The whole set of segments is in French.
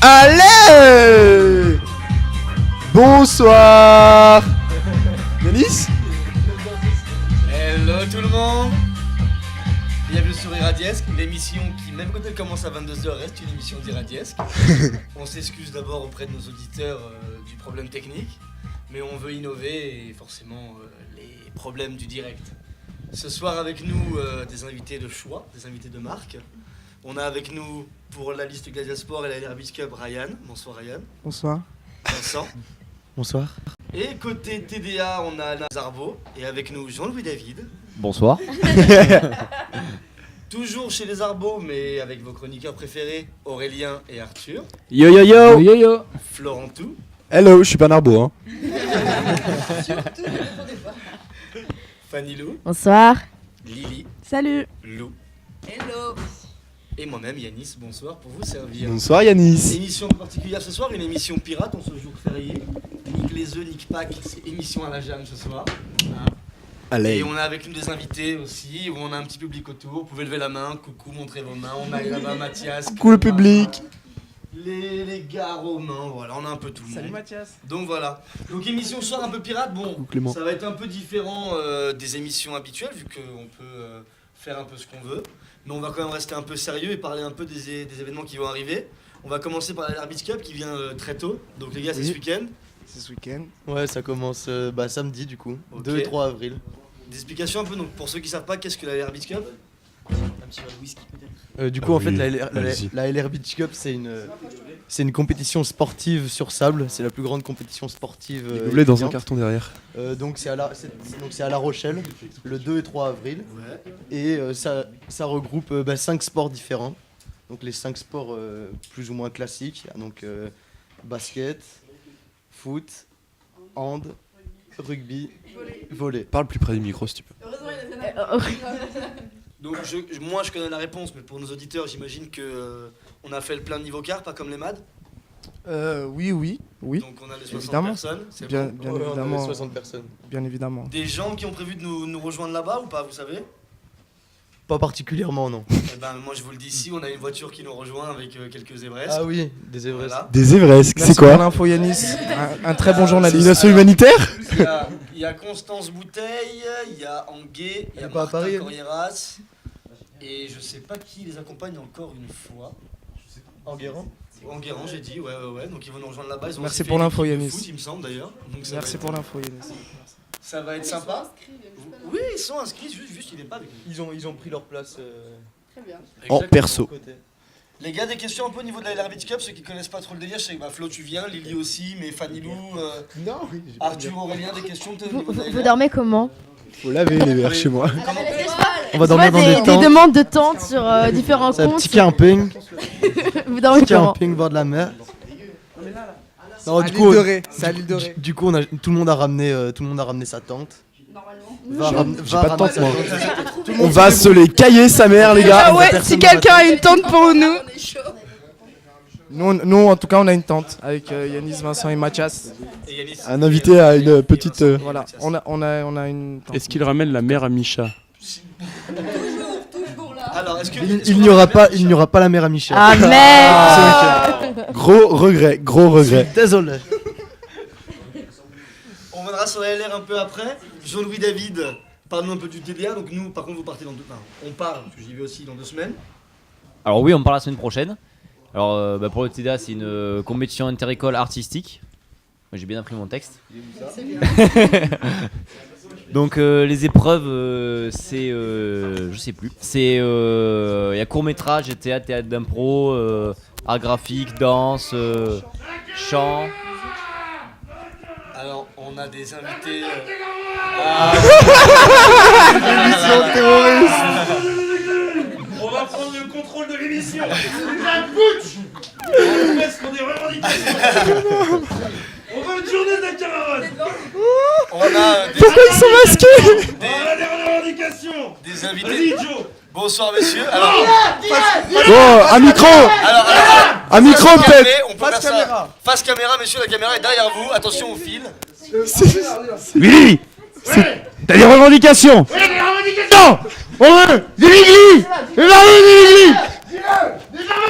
Allez! Bonsoir! Yanis? Hello tout le monde! Bienvenue sur Iradiesque, l'émission qui, même quand elle commence à 22h, reste une émission d'Iradiesque. On s'excuse d'abord auprès de nos auditeurs du problème technique, mais on veut innover et forcément les problèmes du direct. Ce soir avec nous des invités de choix, des invités de marque. On a avec nous pour la liste Gladia Sport et la LR Beach Cup Ryan. Bonsoir Ryan. Bonsoir. Vincent. Bonsoir. Et côté TDA, on a Nazarbo et avec nous Jean-Louis David. Bonsoir. Toujours chez les Arbos, mais avec vos chroniqueurs préférés, Aurélien et Arthur. Yo yo yo! Yo yo. Florent Tout. Hello, je suis pas un arbo, hein. Fanny Lou. Bonsoir. Lily. Salut. Lou. Hello. Et moi-même, Yanis. Bonsoir pour vous servir. Bonsoir Yanis. Émission particulière ce soir, une émission pirate en ce jour férié. Nique les œufs, nique Pâques, c'est émission à la Jam ce soir. Allez. Et on a avec nous des invités aussi, où on a un petit public autour. Vous pouvez lever la main, coucou, montrez vos mains. On a là-bas Mathias. Coucou le public. Les gars romains, voilà, on a un peu tout le monde. Salut Mathias. Donc voilà. Donc émission ce soir un peu pirate, bon, Clément. ça va être un peu différent des émissions habituelles, vu qu'on peut faire un peu ce qu'on veut. Mais on va quand même rester un peu sérieux et parler un peu des événements qui vont arriver. On va commencer par la Beach Cup qui vient très tôt. Donc les gars, c'est Oui. ce week-end. C'est ce week-end. Ouais, ça commence samedi du coup, Ok. 2 et 3 avril. Des explications un peu, donc pour ceux qui savent pas, qu'est-ce que la LR Beach Cup? Un petit verre de whisky peut-être. Du coup, Ah en fait, oui, la LR Beach Cup, c'est une compétition sportive sur sable. C'est la plus grande compétition sportive. Vous voulez dans un étudiante. carton derrière. Donc c'est à La Rochelle, le 2 et 3 avril. Ouais. Et ça regroupe 5 sports différents. Donc les 5 sports plus ou moins classiques. Il y a donc basket, foot, hand, rugby, volley. Parle plus près du micro si tu peux. Donc moi je connais la réponse, mais pour nos auditeurs, j'imagine que on a fait le plein niveau car, pas comme les MAD. Oui. Donc on a les 60 Évidemment. personnes. C'est Bien, bon. bien Ouais, on avait évidemment. 60 personnes. Bien évidemment. Des gens qui ont prévu de nous rejoindre là-bas ou pas, vous savez? Pas particulièrement, non. Eh ben, moi je vous le dis ici, on a une voiture qui nous rejoint avec quelques Everest. Ah oui, des Everest. Voilà. Des Everest, Merci c'est quoi? pour l'info Yanis, un très bon Une journaliste. asso humanitaire? Il y a Constance Bouteille, il y a Anguet, il y a Elle est pas à Martin Paris, elle Corrieras. Et je sais pas qui les accompagne encore une fois. Enguerrand. Enguerrand, j'ai dit, ouais. Donc ils vont nous rejoindre là-bas. Ils ont Merci aussi fait pour une l'info, équipe de Yanis. foot, il me semble d'ailleurs. Donc ça Merci va pour être- l'info Yanis. Ça va être sympa. Oui, ils sont inscrits, juste il est pas avec nous. Ils ont pris leur place. Très bien. En Exactement. perso. Côté. Les gars, des questions un peu au niveau de la LR Beach Cup, ceux qui connaissent pas trop le délire, je sais que Flo tu viens, Lily aussi, mais Fanny Lou, Non, Arthur, Aurélien, des questions peut-être au Vous, niveau de la vous LR? dormez comment? faut laver les verres chez moi. On va Je dormir vois dans des des tentes. demandes de tentes sur différents C'est un comptes. petit camping. Vous dormez Petit comment? camping bord de la mer. Non, À l'île de Ré. C'est à l'île de Ré. Du coup, tout le monde a ramené sa tente. J'ai pas de tente, moi. Tout le On monde va se se les cailler sa mère les gars. Ah ouais, personne si ne quelqu'un a une tente pour nous. Ah, On est chaud. Nous, en tout cas, on a une tente avec Yanis, Vincent et Mathias. Et Yanis, Un invité à une petite. Voilà, on a une tente. Est-ce qu'il ramène la mère à Micha? Toujours là. Alors, est-ce que. Il n'y aura pas la mère à Michel. Ah merde! Gros regret. Désolé. On reviendra sur la LR un peu après. Jean-Louis David, parle-nous un peu du TDA. Donc, nous, par contre, vous partez dans 2 semaines. On part, parce que j'y vais aussi dans 2 semaines. Alors oui, on part la semaine prochaine. Alors pour le TDA, c'est une compétition interécole artistique. Moi, j'ai bien appris mon texte. Donc les épreuves, c'est je sais plus. C'est il y a court métrage, théâtre d'impro, art graphique, danse, chant. Alors, on a des invités. On va prendre le contrôle de l'émission. La putsch. On reste pour des revendications. On veut une journée de la camarade. On a des, Pourquoi ils sont masqués? On a des revendications. des Vas-y, invités. Joe. Bonsoir, messieurs. Alors, Bon, un micro. Un micro face peut-être. caméra, on peut faire ça. Face caméra, messieurs, la caméra est derrière vous. Attention au fil. Willy, t'as des revendications? Oui, des revendications. On veut du Ligli! Des armes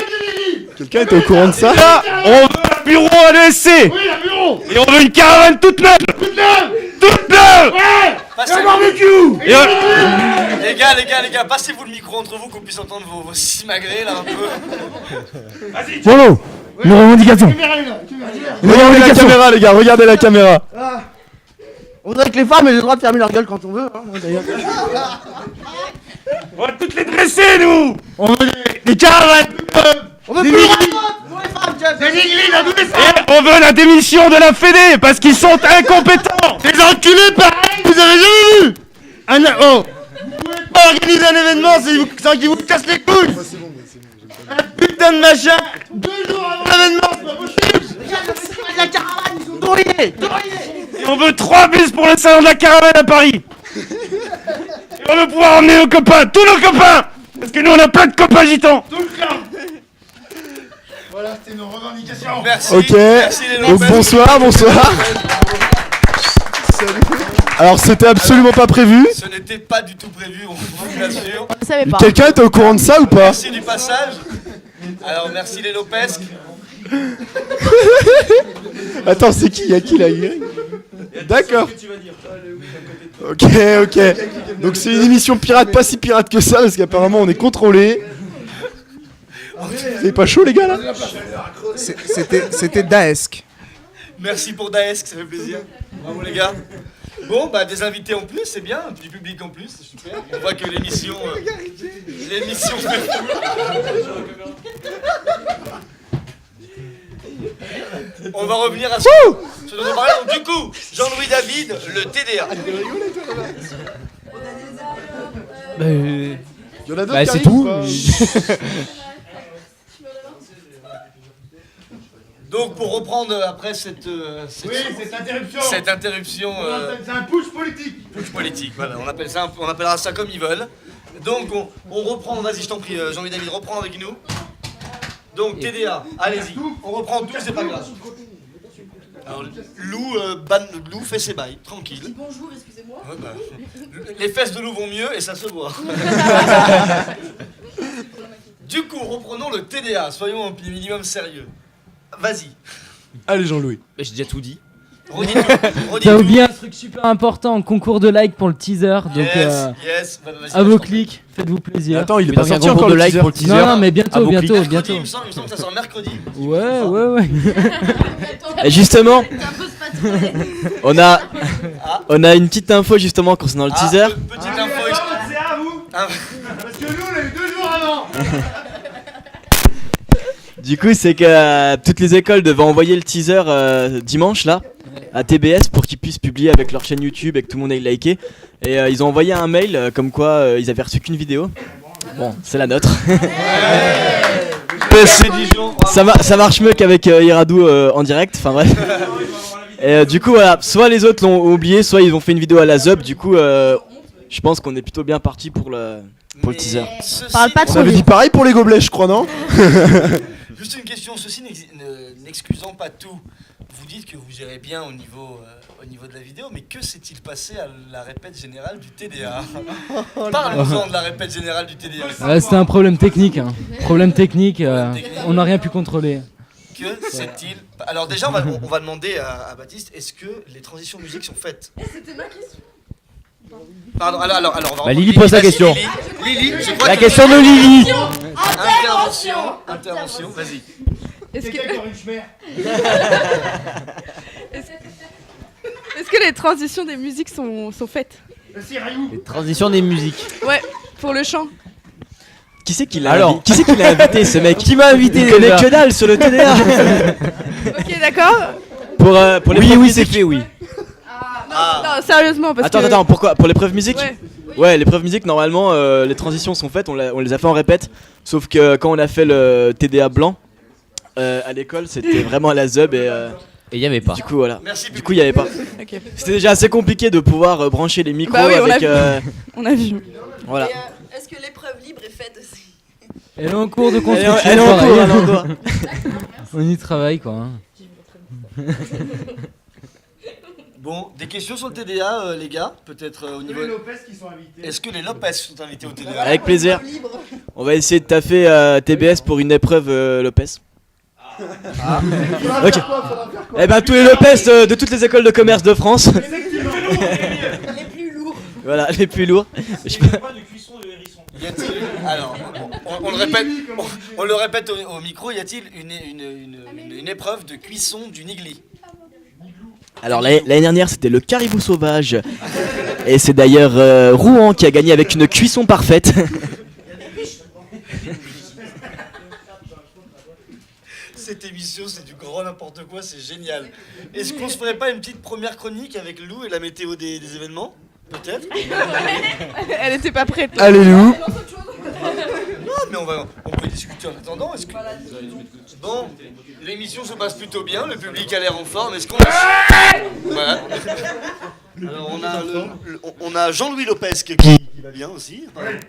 de Lily. Quelqu'un était au courant de ça? Là, on veut un bureau à l'ESC. Oui, un bureau. Et on veut une caravane toute neuve. Toute neuve. Toute neuve. Ouais. Passez- Un barbecue. Et on- Les gars, passez-vous le micro entre vous qu'on puisse entendre vos simagrées là un peu. Vas-y, Polo, une revendication. caméra est là. Regardez la caméra, les gars, regardez la caméra. On dirait que les femmes aient le droit de fermer leur gueule quand on veut, hein, d'ailleurs. On va toutes les dresser, nous. On veut des caravanes. On veut Des plus églises. pour les femmes, tiens. Des églises à tous les Et on veut la démission de la Fédé parce qu'ils sont incompétents. Des enculés pareils, vous avez jamais vu. Oh. Vous pouvez pas organiser un événement sans qu'ils vous cassent les couilles. Un putain de machin 2 jours avant l'événement, c'est pas possible. La caravane, ils sont douillés. Et on veut 3 bus pour le salon de la caravane à Paris. Et on veut pouvoir emmener nos copains, tous nos copains. Parce que nous on a plein de copains gitans. Tout le clan. Voilà, c'était nos revendications. Merci. Ok, Merci les donc Lopez. bonsoir. Alors c'était absolument pas prévu. Ce n'était pas du tout prévu, on vous l'assure. On ne savait pas. Quelqu'un était au courant de ça ou pas? Merci du passage. Alors merci les Lopez. Attends, c'est qui? Y'a qui là? D'accord. Ok. Donc c'est une émission pirate, pas si pirate que ça, parce qu'apparemment on est contrôlé. C'est pas chaud les gars là? C'était Daesk. Merci pour Daesk, ça fait plaisir. Bravo les gars. Bon, bah des invités en plus, c'est bien, du public en plus, c'est super. On voit que l'émission fait On va revenir à ce dont on parlait. Donc, du coup, Jean-Louis David, le TDA. Y'en a d'autres Bah, qui c'est arrivent tout. ou pas? Donc pour reprendre après cette interruption C'est un push politique. push politique, voilà, on appellera ça comme ils veulent. Donc on reprend, vas-y je t'en prie Jean-Louis David, reprends avec nous. Donc TDA, allez-y, on reprend tout, c'est pas grave. Alors Lou fait ses bails, tranquille. Bonjour, excusez-moi. Ouais, bah, les fesses de Lou vont mieux et ça se voit. Du coup, reprenons le TDA, soyons un minimum sérieux. Vas-y, Allez Jean-Louis. Bah, j'ai déjà tout dit. redis tout. T'as oublié un truc super important, concours de like pour le teaser, donc Yes, vas-y, à vos je t'en prie. clics, faites-vous plaisir. Attends, il est Mais pas donc, un sorti concours encore de le like teaser. pour le teaser. Non, mais À bientôt, vos clics. bientôt, Mercredi, bientôt. il me semble que ça sort mercredi. Ouais. Et justement, T'es un peu spaturé. on a une petite info justement concernant le teaser. Petite info. C'est à vous. Ah, Parce que nous, on a eu 2 jours avant. Du coup, c'est que toutes les écoles devaient envoyer le teaser dimanche là à TBS pour qu'ils puissent publier avec leur chaîne YouTube et que tout le monde aille liker. Et ils ont envoyé un mail comme quoi ils avaient reçu qu'une vidéo. Bon, c'est la nôtre. Ça marche mieux qu'avec Iradou en direct. Enfin bref. Et du coup voilà, soit les autres l'ont oublié, soit ils ont fait une vidéo à la Zub. Du coup, je pense qu'on est plutôt bien parti pour le teaser. Parle pas On trop avait dit vite. pareil pour les gobelets, je crois, non? Juste une question, ceci n'excusant pas tout, vous dites que vous gérez bien au niveau de la vidéo, mais que s'est-il passé à la répète générale du TDA? Parlons-en de la répète générale du TDA. Ouais, c'était un problème technique. Problème technique, on n'a rien pu contrôler. Que s'est-il... Alors déjà, on va demander à Baptiste, est-ce que les transitions musique sont faites? C'était ma question. Pardon, alors on va reprendre Lily pose la Vas-y, question. Lily, je crois La que- question de Lily. Intervention, vas-y. Est-ce que... Quelqu'un qui aurait une chmère. Est-ce que les transitions des musiques sont faites? Vas-y, Rayou. Les transitions des musiques. Ouais, pour le chant. Qui c'est qui l'a Alors. Qui c'est qui l'a invité ce mec? Qui m'a invité Il connaît déjà que dalle sur le TDA. Ok, d'accord. Pour les Oui, preuves oui, c'est musique. fait, oui. Non, sérieusement, parce que... Attends, pourquoi? Pour l'épreuve musique? Ouais. Ouais, l'épreuve musique, normalement, les transitions sont faites, on les a fait en répète. Sauf que quand on a fait le TDA blanc, à l'école, c'était vraiment à la Zub et Et il y avait pas. du coup, voilà. Merci. Du coup, il y avait pas. Ok, C'était déjà assez compliqué de pouvoir brancher les micros Bah oui, on avec. a on a vu. Voilà. Est-ce que l'épreuve libre est faite aussi? Elle est en cours de Elle construction. est en cours, pareil. elle est en cours. On y travaille quoi. Bon, des questions sur le TDA, les gars? Peut-être au niveau... Les Lopez qui sont invités. Est-ce que les Lopez sont invités au TDA? Avec plaisir. On va essayer de taffer TBS pour une épreuve Lopez. Ok. Eh ben tous les Lopez de toutes les écoles de commerce de France. Les plus lourds. Voilà, les plus lourds. Y a-t-il, alors, on le répète au micro, y a-t-il une épreuve de cuisson du nigli? Alors l'année dernière c'était le caribou sauvage. Et c'est d'ailleurs Rouen qui a gagné avec une cuisson parfaite. Cette émission, c'est du grand n'importe quoi, c'est génial. Est-ce qu'on se ferait pas une petite première chronique avec Lou et la météo des événements? Peut-être. Elle était pas prête. Allez, Lou. Non, mais on peut discuter en attendant. Est-ce que... Bon, l'émission se passe plutôt bien, le public a l'air en forme. Est-ce qu'on a... Voilà. Alors on a Jean-Louis Lopez qui va bien aussi. Ouais.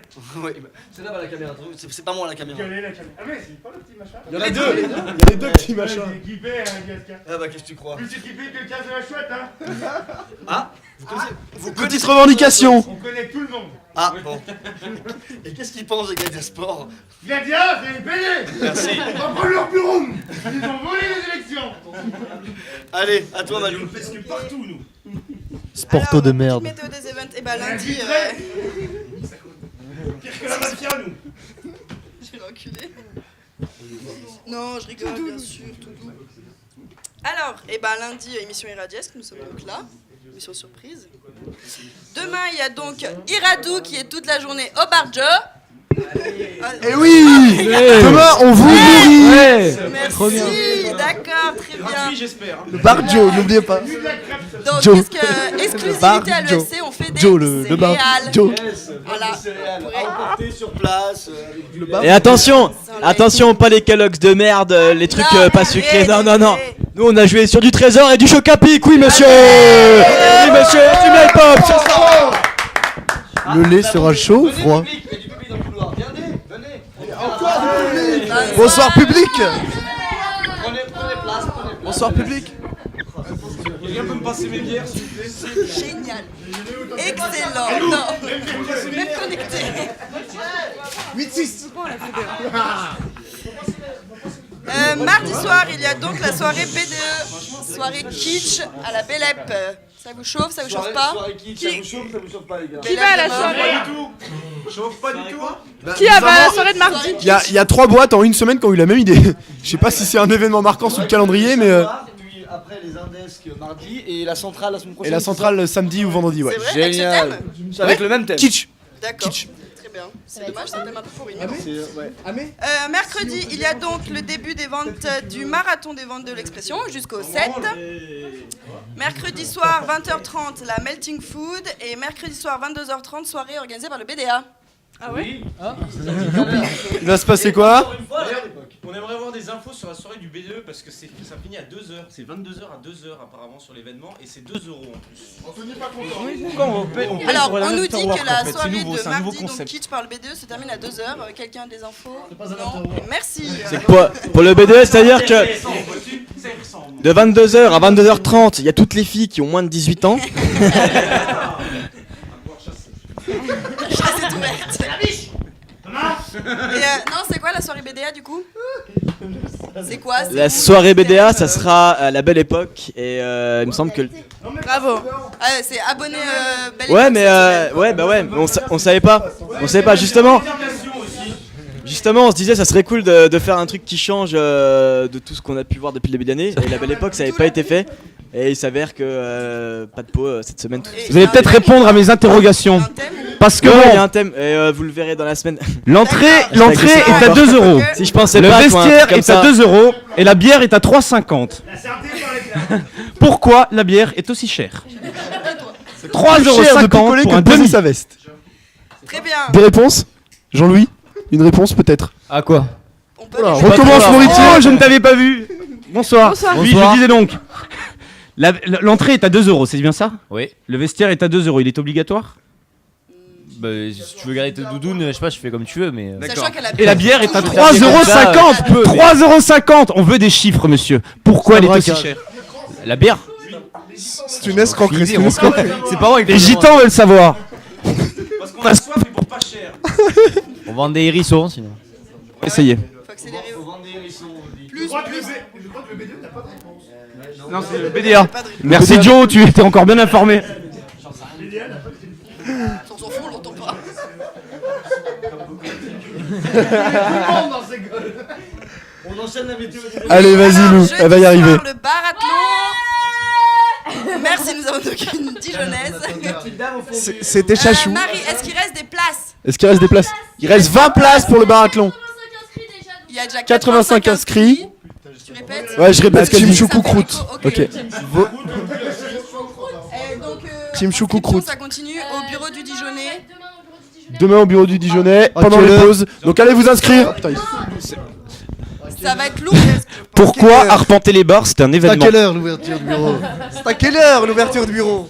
C'est là-bas la caméra. C'est pas moi la caméra. Ah mais c'est pas le petit machin. Il y en a deux. Il y a les deux petits machins. Ah bah qu'est-ce que tu crois? Plus équipé que le 15 de la chouette, hein. Ah, vous connaissez Petite revendication. On connaît tout le monde. Ah bon. Et qu'est-ce qu'ils pensent des Gladia Sport? Gladia, c'est les PD. Merci. On va prendre leur bureau. Ils ont volé les élections. Allez, à toi Malou. Parce que partout nous. Sporto de merde. Météo des events, et bah lundi. Pire que la mafia, nous. J'ai reculé. Non, je rigole, bien sûr, tout doux. Alors, et ben lundi, émission Iradiesque, nous sommes donc là. Émission surprise. Demain, il y a donc Iradou qui est toute la journée au Bar Joe. Eh oui. Demain, on vous nourrit. Merci, d'accord, très bien. J'espère. Le bar Joe, n'oubliez pas. Donc, Joe. exclusivité Bar à Joe. l'ESC, on fait des Joe, le bar céréales. Joe. Voilà. À emporter sur place. Le bar. Et attention, pas les Kellogg's de merde, les trucs pas sucrés. Non. Nous on a joué sur du Trésor et du Chocapic, oui monsieur. Oui monsieur, du Milk Pop, c'est ça. Le lait sera chaud ou froid? Il y a du public dans le couloir. Venez. Bonsoir public. Prenez place. Bonsoir public. Quelqu'un peut me passer mes bières, s'il vous plaît? Génial. Excellent. Non. Même connecté. 8-6. Mardi soir, il y a donc la soirée BDE, soirée kitsch à la Belle Ep. Ça vous chauffe, ça vous chauffe pas? Ça vous chauffe pas les gars? Qui va à la soirée? Chauffe pas du tout. Qui va à la soirée de mardi? Il y a 3 boîtes en une semaine qui ont eu la même idée. Je sais pas si c'est un événement marquant sur le calendrier, mais. Puis après les Indesques mardi et la centrale la semaine prochaine. Et la centrale samedi ou vendredi, ouais. C'est vrai, avec ce Génial. thème? C'est avec le même thème. Kitsch. D'accord. Kitsch. Très bien. C'est dommage, c'est un thème un peu pourri. Ouais. Mercredi, il y a donc le début des ventes du marathon des ventes de l'expression jusqu'au 7. Mercredi soir, 20h30, la Melting Food. Et mercredi soir, 22h30, soirée organisée par le BDA. Ah ouais? Il va se passer quoi? On aimerait avoir des infos sur la soirée du BDE parce que ça finit à 2h. C'est 22h à 2h apparemment sur l'événement et c'est 2 € en plus. Anthony pas content. Pourquoi on paye Alors, pour la on nous After dit Work, que la en fait. soirée C'est nouveau, de c'est un nouveau mardi, donc concept. kitsch par le BDE, se termine à 2h. Quelqu'un a des infos? Non. Merci. C'est que pour le BDE, c'est-à-dire que de 22h à 22h30, il y a toutes les filles qui ont moins de 18 ans. La chasse est ouverte. Et non, c'est quoi la soirée BDA du coup? C'est quoi? La soirée BDA, ça sera à la Belle Époque et il me semble que. Bravo. Ah, c'est abonné Belle Ouais, Époque mais cette semaine. ouais, mais on savait pas. On savait pas justement. Justement, on se disait ça serait cool de faire un truc qui change de tout ce qu'on a pu voir depuis le début d'année. Et la Belle Époque, ça n'avait pas été fait. Et il s'avère que pas de pot cette semaine. Vous allez peut-être répondre à mes interrogations. Parce que Ouais, il y a bon, un thème et vous le verrez dans la semaine. l'entrée est à 2 €. Si je pensais Le pas vestiaire est à 2 € et la bière est à 3,50 €. Pourquoi la bière est aussi chère? 3,50 € coller pour que un de poser demi. sa veste. Très bien. Des réponses? Jean-Louis? Une réponse peut-être? À quoi? On peut Voilà, aller- recommence Mauricio. Oh, je ne t'avais pas vu. Bonsoir. Bonsoir. Oui, je disais donc. L'entrée est à 2 €, c'est bien ça? Oui. Le vestiaire est à 2 €, il est obligatoire? Bah, si tu veux garder ta doudoune, je sais pas, je fais comme tu veux, mais. Sachant qu'elle a Et la bière est à toujours- 3,50 ça, €. 3,50 €. On veut des chiffres, monsieur. Pourquoi elle est aussi chère? La bière? C'est une escroquerie. C'est une escroquerie. C'est pas vrai. Les gitans veulent savoir. Parce qu'on a soif et pour pas pas cher. On vend des hérissons sinon. On va essayer. Faut accélérer. Je crois que le BDE n'a pas de réponse. Non, c'est le BDA. Merci Joe, tu étais encore bien informé. On s'en fout, on l'entend pas. On enchaîne la météo. Allez, vas-y, Lou, elle va y arriver. Le barathlon. Merci, nous avons donc une Dijonnaise. C'était Chachou. Marie, est-ce qu'il reste des places? Est-ce qu'il reste des places? Il reste 20 places pour le barathlon. Il y a déjà 85 inscrits. Tu répètes? Ouais, je répète, Team Ça fait Choucoucroute. écho, Ok. Team Inscription, Choucoucroute. ça continue au bureau du Dijonais. Demain au bureau du Dijonais, pendant Ok. les pauses. Donc allez vous inscrire. Ça va être lourd. Pourquoi arpenter les bars, c'est un C'est à événement. quelle heure l'ouverture du bureau? C'est à quelle heure l'ouverture du bureau?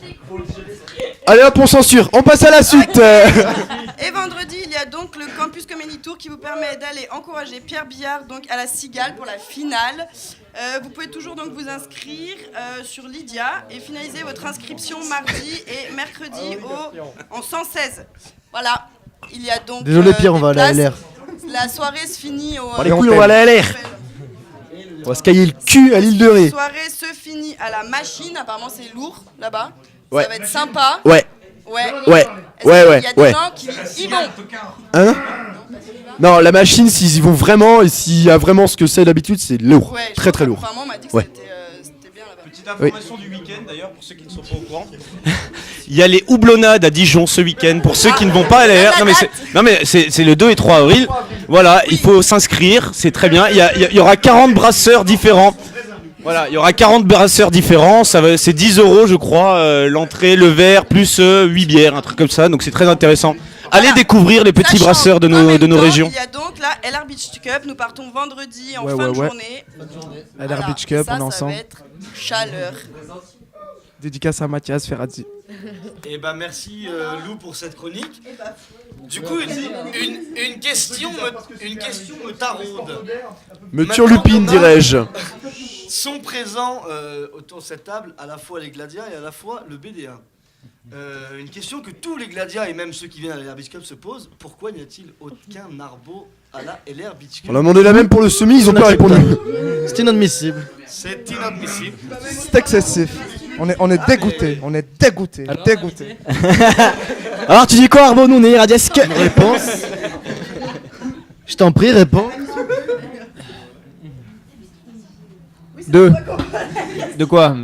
Allez hop, on censure. On passe à la suite. Et vendredi, il y a donc le Campus Comedy Tour qui vous permet d'aller encourager Pierre Billard donc à la Cigale pour la finale. Vous pouvez toujours donc vous inscrire sur Lydia et finaliser votre inscription mardi et mercredi en 116. Voilà. Il y a donc Désolé Pierre, on va des à la places. LR. La soirée se finit au. Les couilles, on va à la LR. On va se cailler le cul à l'île de Ré. La soirée se finit à la machine. Apparemment, c'est lourd là-bas. Ouais. Ça va être sympa. Ouais. Ouais. Ouais. Est-ce Ouais, qu'il ouais, y a des ouais. gens qui y vont. Hein? Non, la machine, s'ils y vont vraiment et s'il y a vraiment ce que c'est d'habitude, c'est lourd. Ouais, Très très lourd. Apparemment, on m'a dit que Ouais. c'était bien là-bas. Petite information du week-end d'ailleurs pour ceux qui ne sont pas au courant. Il y a les houblonnades à Dijon ce week-end pour ceux qui ne vont pas à l'AR. Non mais c'est le 2 et 3 avril. Voilà, il faut s'inscrire, c'est très bien. Il y aura 40 brasseurs différents. Voilà, il y aura 40 brasseurs différents, c'est 10 € je crois, l'entrée, le verre, plus 8 bières, un truc comme ça, donc c'est très intéressant. Allez découvrir les petits brasseurs de nos régions. Il y a donc la LR Beach Cup, nous partons vendredi en Ouais, fin de ouais. journée. LR Beach Cup, ça, on est ça ensemble. va être chaleur. Dédicace à Mathias Ferrazzi. Et bah merci Lou pour cette chronique. Du coup une question me taraude. Me turlupine, dirais-je. Sont présents autour de cette table à la fois les Gladias et à la fois le BD1. Une question que tous les Gladias et même ceux qui viennent à la LR Beach Cup se posent, pourquoi n'y a-t-il aucun Narbo à la LR Beach Cup? On a demandé la même pour le semi, ils ont pas répondu. C'est inadmissible. C'est inadmissible. C'est excessif. On est dégoûté. On est dégoûté. Dégoûté. Alors tu dis quoi Arbo? Nous on est Iradiesque. Une réponse. Je t'en prie, réponds. De quoi?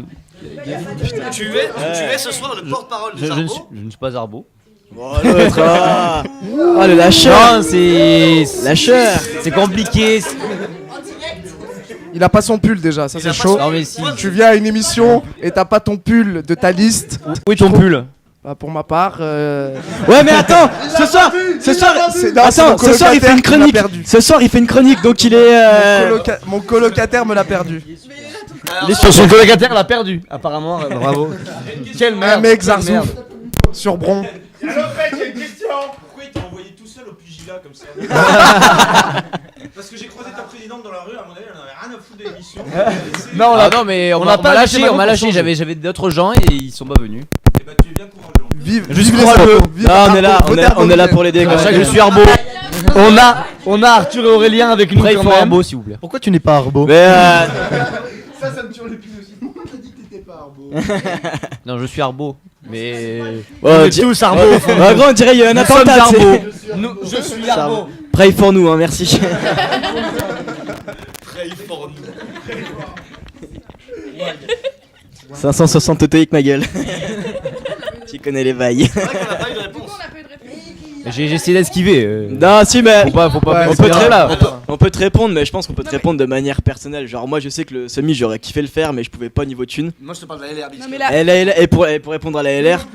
Tu es ce soir le porte-parole de je Zarbo. ne suis pas Arbo. Oh l'autre, ah. Oh, le lâcheur. Non, c'est Lâcheur. c'est compliqué. Il a pas son pull déjà, ça Il c'est a pas chaud. son- Non mais si. Tu viens à une émission et t'as pas ton pull de ta liste. Où est ton pull? Bah, pour ma part. Ouais mais attends, ce soir, non, c'est mon attends, ce soir il fait colocataire une qui m'a chronique. perdu. Ce soir il fait une chronique donc il est. Mon colocataire me l'a perdu. Son colocataire l'a perdu. Apparemment, bravo. Quelle Un merde. mec quelle Zarzouf merde. sur Bron. Alors mec, j'ai une question. Pourquoi il t'a envoyé tout seul au pugilat comme ça? Parce que j'ai croisé ta présidente dans la rue, à mon avis elle en avait rien à foutre de l'émission. Non, non, mais on n'a m'a pas lâché, laissé on m'a Manon lâché. pour J'avais d'autres gens et ils sont pas venus. Et bah tu es bien courageux. Vive Juste les courageux. Sarko, vive Non, on est là, Arbo, votez Arbo, on est là votez. pour l'aider. C'est pour ça que je suis Arbo. On a Arthur et Aurélien avec nous Après, il quand faut même. Arbo, s'il vous plaît. Pourquoi tu n'es pas Arbo? Mais Ça me turlupine aussi. Pourquoi t'as dit que t'étais pas Arbo? Non, je suis Arbo. Mais. on est tous Arbo. En gros on dirait il y a un attentat. Arbo. Je suis Arbo. Pray for nous, hein, merci. Pray for nous. 560 autoïques ma gueule. Tu connais les bails. C'est vrai qu'on n'a pas eu de réponse. J'ai essayé d'esquiver. Non, si, mais Faut pas Ouais, on peut, faire là. on peut te répondre, mais je pense qu'on peut te répondre de manière personnelle. Genre, moi je sais que le semi j'aurais kiffé le faire, mais je pouvais pas niveau thune. Moi je te parle de la LR Beach Non Cup. mais là, Et pour répondre à la LR,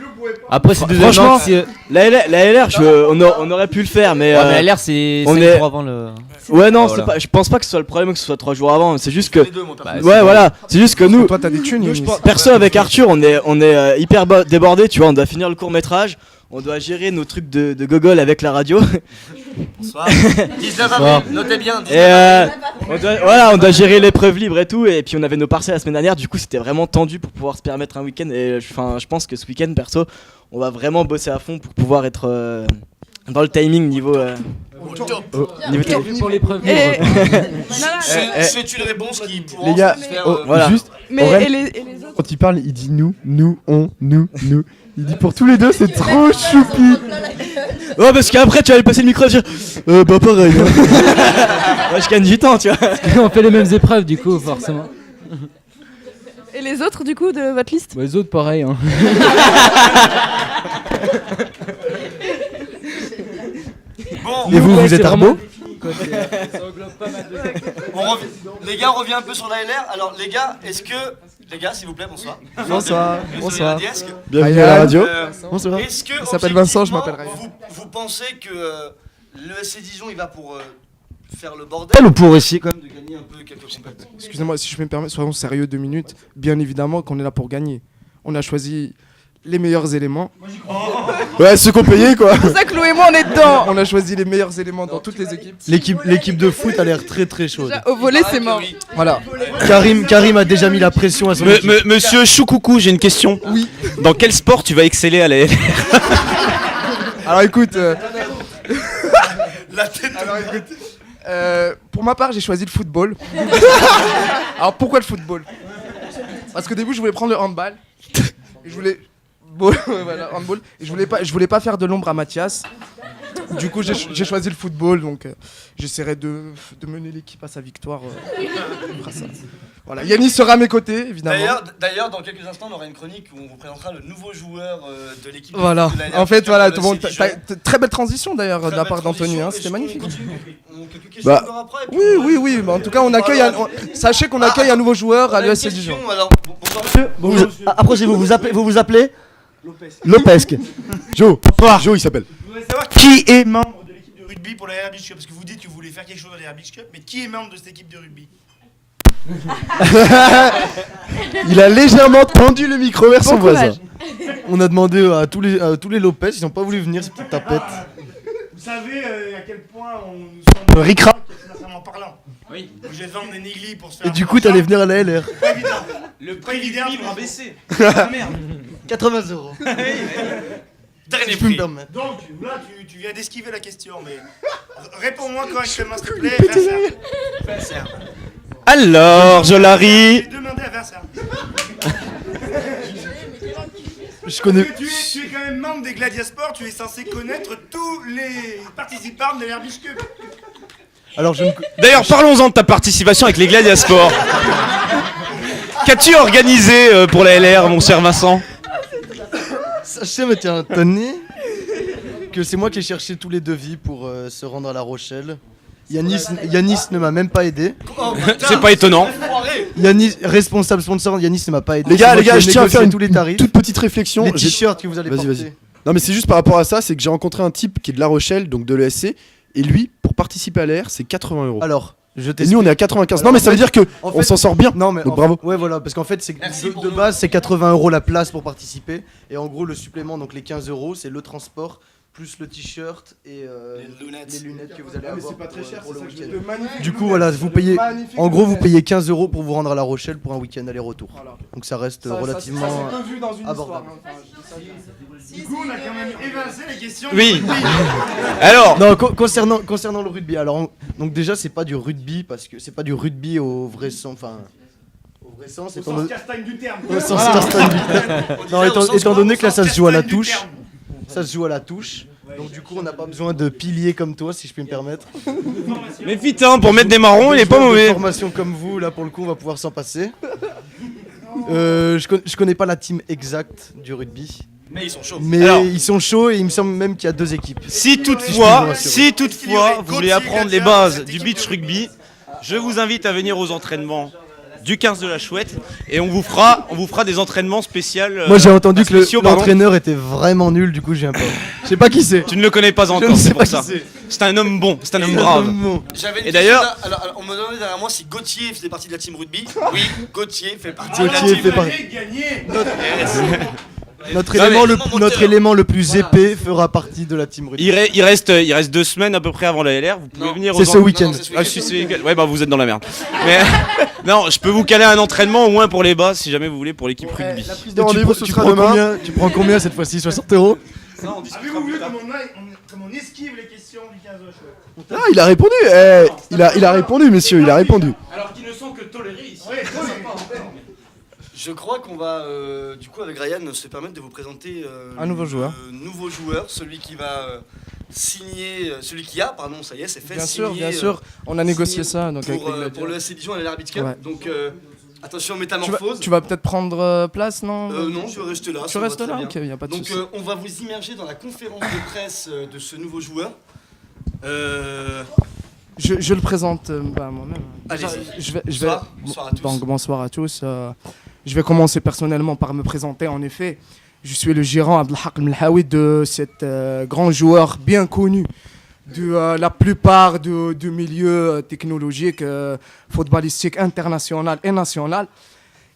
Après, c'est deux franchement, événements. la LR on aurait pu le faire, mais. Ouais, mais LR, c'est on 5 est- jours avant le. Ouais, non, Voilà. c'est pas, je pense pas que ce soit le problème que ce soit 3 jours avant, c'est juste que. Les deux, mon père. Bah, Ouais, voilà, c'est juste que nous. Toi, t'as des thunes, Nous, je Yanis. pense- perso avec Arthur on est hyper débordé, tu vois, on doit finir le court métrage, on doit gérer nos trucs de gogol avec la radio Bonsoir. 19 avril, notez bien. 19 et avril. on doit gérer l'épreuve libre et tout, et puis on avait nos partiels la semaine dernière, du coup c'était vraiment tendu pour pouvoir se permettre un week-end, et je pense que ce week-end perso on va vraiment bosser à fond pour pouvoir être dans le timing niveau. Niveau Pour l'épreuve. C'est une réponse qui pourra Les gars, se faire, voilà. juste, Mais Aurel, et les autres quand il parle, il dit nous, on, nous. Il dit pour tous les deux, c'est trop choupi. Ouais, parce qu'après tu vas aller passer le micro et dire bah pareil. Ouais, je gagne du temps, tu vois. On fait les mêmes épreuves du coup, forcément. Et les autres du coup de votre liste? Bah, les autres, pareil. Hein. Bon, Et vous, Ouais, vous c'est êtes vraiment Arbo difficile, quoi, ça englobe pas mal de... les gars, on revient un peu sur la LR. Alors, les gars, les gars, s'il vous plaît, bonsoir. Bonsoir. Bienvenue sur Bonsoir. Radiesque. Bienvenue à la radio. Bonsoir. Est-ce que Il s'appelle Vincent, je objectivement, m'appelle Ryan. vous pensez que le SC Dijon il va pour faire le bordel ou pour essayer quand même de gagner un peu quelques compétitions? Excusez-moi, si je me permets, soyons sérieux 2 minutes. Bien évidemment qu'on est là pour gagner. On a choisi les meilleurs éléments. Ouais, ceux qu'on payait quoi. C'est pour ça que Lou et moi on est dedans. On a choisi les meilleurs éléments dans toutes les équipes. L'équipe de foot a l'air très très chaude. Déjà, au volet c'est mort. Voilà. Karim a déjà mis la pression à son équipe. Monsieur Choukoukou, j'ai une question. Oui. Dans quel sport tu vas exceller à la LR? Alors écoute, La tête pour ma part, j'ai choisi le football. Alors pourquoi le football? Parce qu'au début, je voulais prendre le handball. Et je voulais voilà, handball. Et je voulais pas faire de l'ombre à Mathias. Du coup, j'ai choisi le football, donc j'essaierai de mener l'équipe à sa victoire. On fera ça. Voilà, Yanis sera à mes côtés, évidemment. D'ailleurs, dans quelques instants, on aura une chronique où on vous présentera le nouveau joueur de l'équipe. Voilà. de la LR En fait, Future voilà, de tout le monde. SC Dijon. Très belle transition d'ailleurs de Très la belle part d'Anthony. transition, Hein, et c'était je- magnifique. on continue. On a quelques questions Bah, encore après, et puis Oui, oui. Bah, en tout cas, on accueille. Sachez qu'on accueille un nouveau joueur On a à une l'USC question, Dijon. alors, bonsoir monsieur. Approchez-vous, vous vous appelez Lopesque. Joe, Joe il s'appelle. Je voudrais savoir qui est membre de l'équipe de rugby pour la LR Beach Cup. Parce que vous dites que vous voulez faire quelque chose à la LR Beach Cup, mais qui est membre de cette équipe de rugby? Il a légèrement tendu le micro vers son voisin. On a demandé à tous les Lopez, ils n'ont pas voulu venir, ces petites tapettes. Vous savez à quel point on nous semble Ricra. financièrement parlant. Oui. Vous êtes vendre des néglis pour se faire. Et du coup, t'allais venir à la LR. Pas évident. Le Pas évident va baisser. Merde. 80 euros. Dernier Je peux me prix. permettre. Donc là, tu viens d'esquiver la question, mais réponds-moi correctement, s'il te plaît. Vincent. Alors, Jolari. J'ai demandé à Vincent. Je connais. Tu es quand même membre des Gladiasports, tu es censé connaître tous les participants de l'Air Beach Cup. Alors je me. D'ailleurs, parlons-en de ta participation avec les Gladiasports. Qu'as-tu organisé pour la LR, mon cher Vincent? Sachez, mais tiens, Tony, que c'est moi qui ai cherché tous les devis pour se rendre à La Rochelle. Yanis ne m'a même pas aidé. Oh, putain, C'est pas étonnant. enfoiré. Yanis, responsable sponsor, Yanis ne m'a pas aidé. Les gars, C'est moi qui ai je tiens à faire négocié tous les tarifs. toute petite réflexion. Les J'ai- t-shirts que vous allez Vas-y, porter. vas-y. Non mais c'est juste par rapport à ça, c'est que j'ai rencontré un type qui est de La Rochelle, donc de l'ESC, et lui, pour participer à l'AR, c'est 80 euros. Alors, je Et t'explique. nous on est à 95. Alors, non mais en ça veut fait- dire que en on fait- s'en sort bien. Non mais Donc en bravo. fait- ouais voilà, parce qu'en fait c'est Merci de pour nous. base c'est 80 euros la place pour participer et en gros le supplément donc les 15 euros c'est le transport plus le t-shirt et les lunettes que vous allez avoir pour le week-end. Du coup voilà vous payez en gros vous payez 15 euros pour vous rendre à La Rochelle pour un week-end aller-retour. Voilà. Donc ça reste Ça relativement s'est peu vu dans une abordable. histoire. Hein. Du coup, on a quand même évincé les questions. Oui. Alors, Non, concernant le rugby, alors donc déjà c'est pas du rugby parce que c'est pas du rugby au vrai sens, enfin au vrai sens, Au étant sens donné- castagne du terme. au sens castagne du terme. Non, étant donné que là ça se joue à la touche, ça se joue à la touche. Donc du coup on n'a pas besoin de piliers comme toi si je puis me permettre. mais putain, pour mettre des marrons, il est pas Des joueurs de mauvais. formation comme vous là pour le coup on va pouvoir s'en passer. Je connais pas la team exacte du rugby, Mais ils sont chauds. mais Alors. ils sont chauds et il me semble même qu'il y a 2 équipes. Si Je toutefois, peux vous si toutefois, vous voulez apprendre les bases du beach rugby, je vous invite à venir aux entraînements du 15 de la Chouette et on vous fera des entraînements spéciaux. Moi j'ai entendu que spéciaux, pardon. l'entraîneur était vraiment nul, du coup je viens pas. Je sais pas qui c'est. Tu ne le connais pas Je encore, ne sais c'est pas pour qui ça. c'est. C'est un homme bon, c'est un homme brave. Bon. J'avais une Et question d'ailleurs- là. Alors, on me demandait derrière moi si Gauthier faisait partie de la team rugby. Oui, Gauthier fait partie Gauthier de la team fait partie. Gagné. Notre Non, élément, mais- notre élément le plus épais fera partie de la team rugby. Il reste 2 semaines à peu près avant la LR. Vous pouvez Non. venir C'est aux ce en- week-end. Non, c'est ce Ah, si, c'est- ouais, bah vous êtes dans la merde. Mais non, je peux vous caler un entraînement au moins pour les bas si jamais vous voulez pour l'équipe rugby. La prise de rendez-vous ce sera demain. Tu prends combien cette fois-ci, 60 euros? Avez-vous vu comme Comme on esquive les questions du 15 juin. Ah, il a répondu. Il a répondu, monsieur. Il a répondu. Alors qu'ils ne sont que tolérés ici. Je crois qu'on va, du coup, avec Ryan, se permettre de vous présenter Un nouveau joueur. nouveau joueur, celui qui va signer, celui qui a, pardon, ça y est, c'est fait signer. Bien sûr. On a négocié signer ça donc avec les pour le SC Dijon et l'Arbitre Cup. Ouais. Donc, attention, métamorphose. Tu vas peut-être prendre place, non Non, je vais rester là. Tu ça va restes très là, bien. ok, y a pas de Donc, souci. on va vous immerger dans la conférence de presse de ce nouveau joueur. Je le présente moi-même. Allez-y. Bonsoir à tous. Donc, bonsoir à tous. Je vais commencer personnellement par me présenter. En effet, je suis le gérant Abdelhak Melhaoui de cet grand joueur bien connu de la plupart du milieu technologique, footballistique international et national.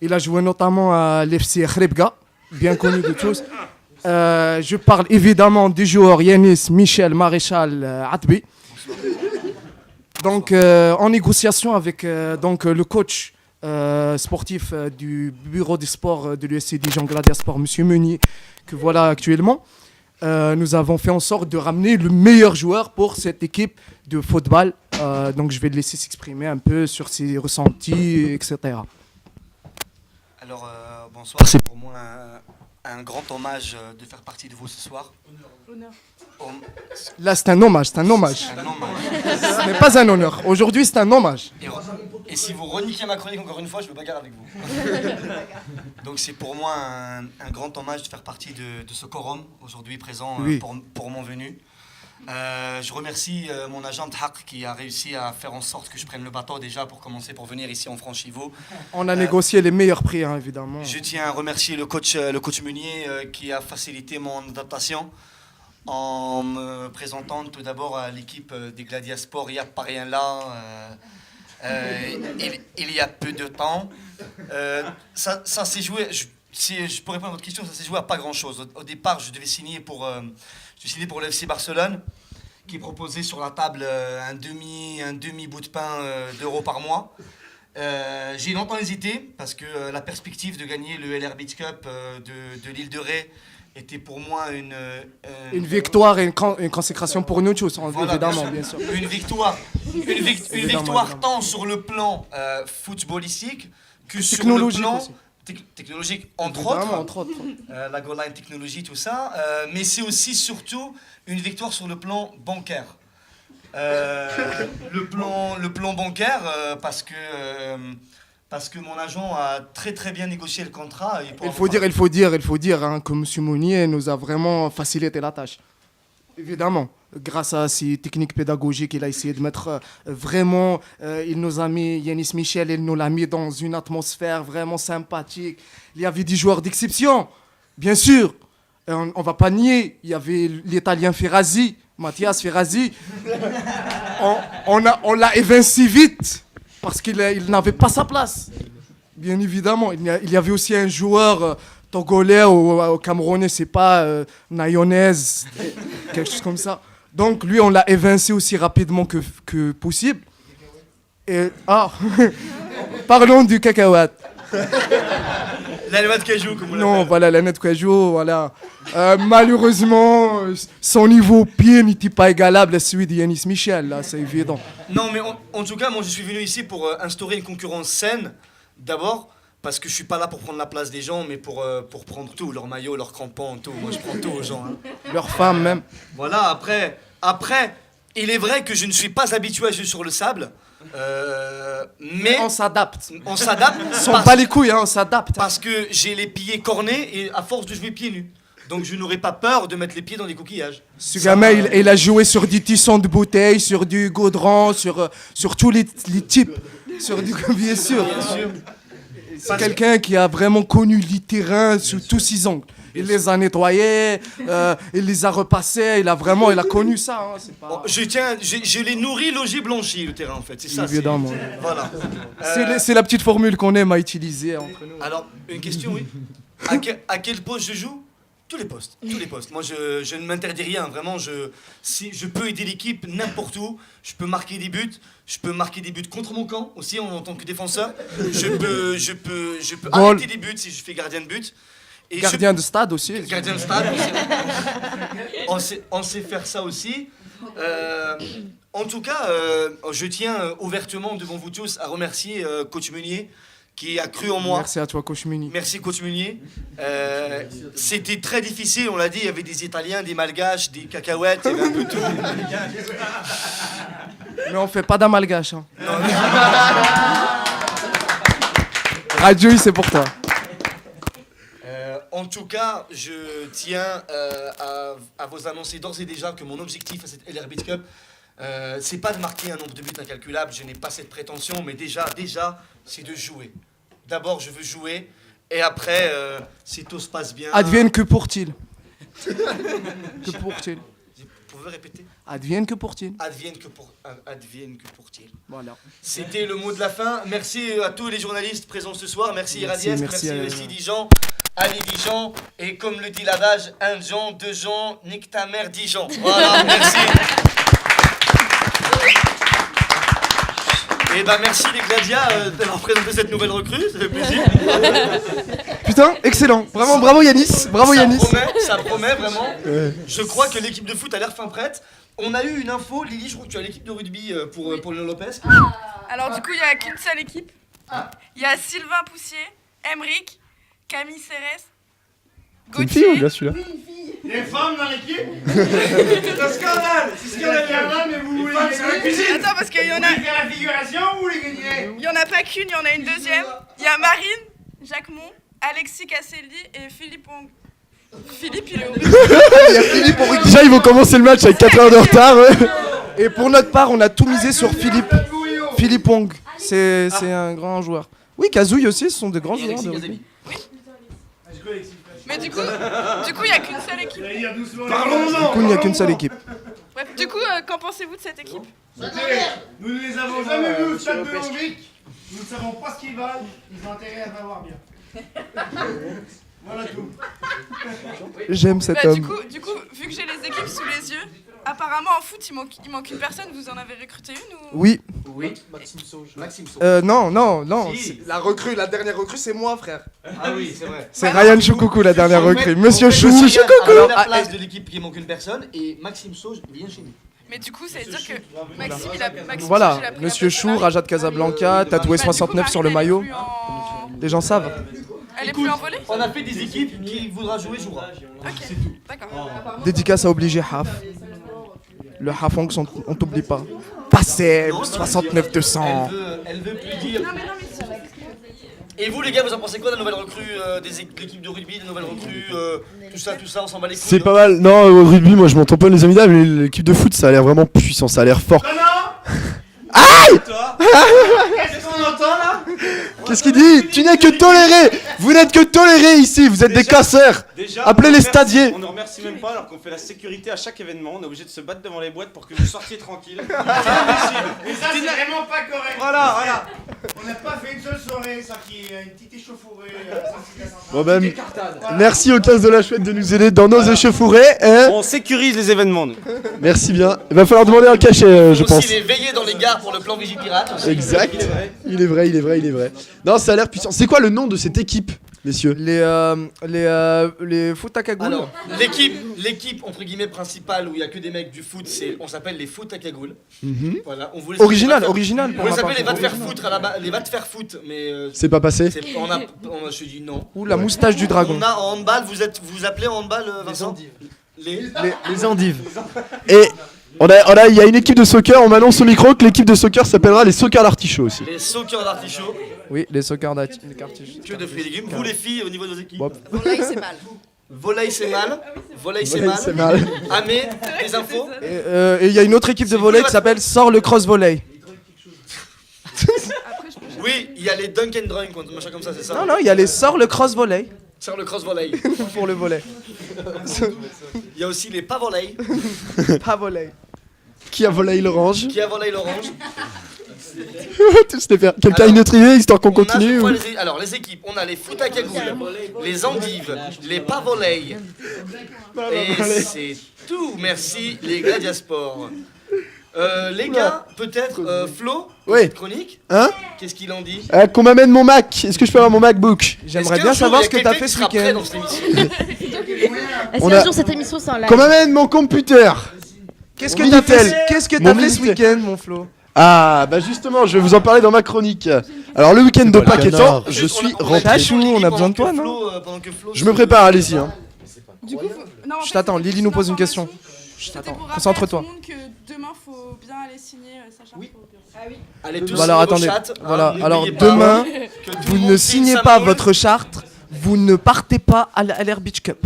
Il a joué notamment à l'FC Khribga, bien connu de tous. Je parle évidemment du joueur Yanis Michel Maréchal Atbi. Donc, en négociation avec donc, le coach sportif du bureau des sports de l'USC Dijon Gladiasport, M. Meunier, que voilà actuellement, nous avons fait en sorte de ramener le meilleur joueur pour cette équipe de football. Donc, je vais le laisser s'exprimer un peu sur ses ressentis, etc. Alors, bonsoir, c'est pour moi un grand hommage de faire partie de vous ce soir. Honneur. Là, c'est un hommage, c'est un hommage. Un hommage. Ce n'est pas un honneur. Aujourd'hui, c'est un hommage. Et si vous reniquez ma chronique encore une fois, je me bagarre avec vous. Donc c'est pour moi un grand hommage de faire partie de ce quorum aujourd'hui présent Oui. pour mon venu. Je remercie mon agent Haq qui a réussi à faire en sorte que je prenne le bateau déjà pour commencer pour venir ici en Franchiveau. On a négocié les meilleurs prix, hein, évidemment. Je tiens à remercier le coach Meunier qui a facilité mon adaptation en me présentant tout d'abord à l'équipe des Gladiasport il y a pas rien là. Il y a peu de temps. Ça s'est joué. Je pourrais répondre à votre question, ça s'est joué à pas grand chose. Au départ, je devais signer pour le FC Barcelone, qui proposait sur la table un demi bout de pain d'euros par mois. J'ai longtemps hésité parce que la perspective de gagner le LR Beach Cup de l'île de Ré était pour moi une victoire et une consécration pour nous tous, voilà, évidemment, bien sûr. Une victoire tant sur le plan footballistique que sur le plan technologique, entre autres. La goal line technologie, tout ça. Mais c'est aussi, surtout, une victoire sur le plan bancaire. Le plan bancaire, parce que mon agent a très bien négocié le contrat. Il faut dire hein, que M. Meunier nous a vraiment facilité la tâche. Évidemment, grâce à ses techniques pédagogiques, il a essayé de mettre vraiment, il nous a mis, Yanis Michel, il nous l'a mis dans une atmosphère vraiment sympathique. Il y avait des joueurs d'exception, bien sûr. On ne va pas nier, il y avait l'Italien Ferrazzi, Mathias Ferrazzi. On l'a évincé vite. Parce qu'il n'avait pas sa place. Bien évidemment. Il y avait aussi un joueur togolais ou camerounais, c'est pas Nayonnaise, quelque chose comme ça. Donc lui, on l'a évincé aussi rapidement que possible. Et, parlons du cacahuète. La noix de cajou, comme on l'appelle. Non, voilà, la noix de cajou, voilà. Malheureusement, son niveau pied n'était pas égalable à celui de Yanis Michel, là, c'est évident. Non, mais en tout cas, moi, je suis venu ici pour instaurer une concurrence saine, d'abord, parce que je suis pas là pour prendre la place des gens, mais pour prendre tout, leur maillot, leurs crampons, tout. Moi, je prends tout aux gens. Hein. Leurs femmes, même. Voilà, après, il est vrai que je ne suis pas habitué à jouer sur le sable, mais... On s'adapte. On s'adapte. On bat les couilles, hein, on s'adapte. Parce que j'ai les pieds cornés et à force de jouer pieds nus. Donc je n'aurais pas peur de mettre les pieds dans les coquillages. Ce gamin, il a joué sur des tissons de bouteilles, sur du goudron, sur tous les types. Bien sûr. C'est quelqu'un qui a vraiment connu les terrains sous tous ses angles. Il les a nettoyés, il les a repassés, il a connu ça. Hein, c'est pas... je l'ai nourri, logé, blanchi, le terrain en fait. C'est ça. Évidemment. Voilà. C'est la petite formule qu'on aime à utiliser entre nous. Alors, une question, oui. À quel poste je joue ? Tous les postes. Moi, je ne m'interdis rien. Vraiment, si je peux aider l'équipe n'importe où. Je peux marquer des buts. Je peux marquer des buts contre mon camp aussi en tant que défenseur. Je peux arrêter des buts si je fais gardien de but. Et Gardien de stade aussi. Gardien de stade aussi. On sait faire ça aussi. En tout cas, je tiens ouvertement devant vous tous à remercier Coach Meunier qui a cru en moi. Merci à toi, Coach Meunier. Merci, Coach Meunier. C'était très difficile, on l'a dit, il y avait des Italiens, des Malgaches, des cacahuètes, il y avait un peu tout. Mais on fait pas d'amalgame. Hein. Radio, c'est pour toi. En tout cas, je tiens à vous annoncer d'ores et déjà que mon objectif à cette LR Beat Cup, c'est pas de marquer un nombre de buts incalculable, je n'ai pas cette prétention, mais déjà, c'est de jouer. D'abord, je veux jouer, et après, si tout se passe bien... Advienne que pour-il. Que pour-il. Vous pouvez répéter? Advienne que pour-il. Advienne que pour-il. Voilà. C'était le mot de la fin. Merci à tous les journalistes présents ce soir. Merci Iradies, merci aussi Dijon, Ali Dijon. Et comme le dit l'adage, un Jean, deux Jean, nique ta mère Dijon. Voilà, merci. Et bah merci les Gladias d'avoir présenté cette nouvelle recrue, ça fait plaisir. Putain, excellent. Vraiment, bravo Yanis. Bravo Yanis. Ça promet vraiment. Ouais. Je crois que l'équipe de foot a l'air fin prête. On a eu une info, Lily, je crois que tu as l'équipe de rugby pour Léon Lopez. Alors du coup, il n'y a qu'une seule équipe. Il y a Sylvain Poussier, Emeric, Camille Cérès, C'est une fille ou bien celui-là? Des femmes dans l'équipe. C'est un scandale. C'est scandaleux, mais vous voulez faire la cuisine. Attends, parce qu'il y en a... Vous voulez faire la figuration ou vous voulez gagner? Il n'y en a pas qu'une, il y en a une deuxième. Il y a Marine, Jacquemont, Alexis Casselli et Philippe Ong. Philippe, il est au... Il y a Philippe pour Déjà, ils vont commencer le match avec 4 heures de retard. Ouais. Et pour notre part, on a tout misé sur Philippe. Philippe Ong. C'est un grand joueur. Oui, Kazouille aussi, ce sont de grands joueurs. Mais du coup, il n'y a qu'une seule équipe. Parlons-en. Du coup, il n'y a qu'une seule équipe. Bref, du coup, qu'en pensez-vous de cette équipe? Nous ne les avons jamais vus au stade de Hongrie. Nous ne savons pas ce qu'ils valent. Ils ont intérêt à savoir bien. Voilà tout. J'aime cet Bah, homme. du coup, vu que j'ai les équipes sous les yeux, apparemment en foot il manque une personne. Vous en avez recruté une ou... Oui. Maxime Sauge. Non. Si. La recrue, la dernière recrue, c'est moi, frère. Ah oui, c'est vrai. C'est Ryan Choukoukou, la dernière recrue. Monsieur Chou. Alors, la place de l'équipe qui manque une personne et Maxime Sauge vient chez nous. Mais du coup, ça veut dire que Maxime, il a Voilà, Monsieur Chou, Rajat Casablanca, tatoué 69 sur le maillot. Les gens savent. Elle est plus en volée? On a fait des équipes qui voudra jouer, jouera. Ok, d'accord. Dédicace à obligé Haf. Le Hafong, on t'oublie pas. Passé 69 200. Elle veut plus dire. Et vous les gars, vous en pensez quoi de la nouvelle recrue de l'équipe de rugby, des nouvelles recrues, tout ça, on s'en bat les couilles? C'est pas mal. Non, au rugby, moi je m'entends pas les amis là, mais l'équipe de foot, ça a l'air vraiment puissant, ça a l'air fort. Aïe! Qu'est-ce qu'on entend là? Qu'est-ce qu'il dit? Tu n'es que toléré! Vous n'êtes que toléré ici, vous êtes des casseurs! Appelez les stadiers! On ne remercie même pas alors qu'on fait la sécurité à chaque événement. On est obligé de se battre devant les boîtes pour que vous sortiez tranquille. Et ça, c'est vraiment pas correct. Voilà. On n'a pas fait une seule soirée, ça qui est une petite échauffourée. Bon ben, merci aux 15 de la chouette de nous aider dans nos échauffourées. Hein. On sécurise les événements, nous. Merci bien. Il va falloir demander un cachet, je aussi pense. les veiller dans les gares pour le plan Vigipirate. Aussi. Exact. Il est vrai. Non, ça a l'air puissant. C'est quoi le nom de cette équipe, messieurs? Les foot à cagoule. Alors, l'équipe entre guillemets principale où il y a que des mecs du foot, on s'appelle les foot à cagoule. Voilà, on voulait Original. On les s'appelle les va te faire foutre à la base, les va te faire foutre, mais c'est pas passé. Je dis non. Ou la moustache du dragon. On a en handball, vous appelez en handball, Vincent? Les endives. Et il y a une équipe de soccer, on m'annonce au micro que l'équipe de soccer s'appellera les Soccer d'Artichaut aussi. Les soccer d'artichaut. Oui, les soccer d'artichaut. Que de fruits et légumes. Vous les filles au niveau de vos équipes. Volaille, c'est mal. Volaille c'est mal. Volaille c'est Volaille, c'est mal. mal. Amé, les infos. Et il y a une autre équipe de volley qui s'appelle Sort le cross volley. Oui, il y a les Dunk and Drunk, un machin comme ça, c'est ça? Non, il y a les Sort le cross volley. Sort le cross volley. Pour le volley. Il y a aussi les pas volley. Pas volley. Qui a volé l'orange? Qui a volley l'orange. Tous les faire. Quelqu'un a une autre idée histoire qu'on continue ou... Alors les équipes, on a les foot à cagoule, les endives, les pas volley. Et c'est tout, merci les Gladiasports. Les gars, peut-être Flo, Oui. cette chronique. Hein? Qu'est-ce qu'il en dit? Qu'on m'amène mon Mac. Est-ce que je peux avoir mon MacBook? J'aimerais bien savoir ce que t'as fait ce week-end. Est-ce On qu'un a- jour cette émission c'est en live? Qu'on m'amène mon computer. Qu'est-ce Mon que t'as fait, Minitel. qu'est-ce que Mon t'as fait ce Minitel. week-end, mon Flo? Ah, bah justement, je vais vous en parler dans ma chronique. Alors, le week-end de pas le Pâques étant, canard. je suis on a rentré. Chachou, on a besoin de toi, non? Je me prépare, allez-y. Hein. Du coup, non, en Je fait, t'attends, c'était Lily juste nous pose une question. C'était Attends, pour rappeler concentre-toi. à tout le monde que demain, faut bien aller signer sa charte au bureau. Ah oui. Allez tous Voilà, sur vos attendez. chats, hein, Voilà, n'oubliez alors pas demain, que tout le vous monde ne signe signez sa pas moule. votre charte, vous ne partez pas à la LR Beach Cup.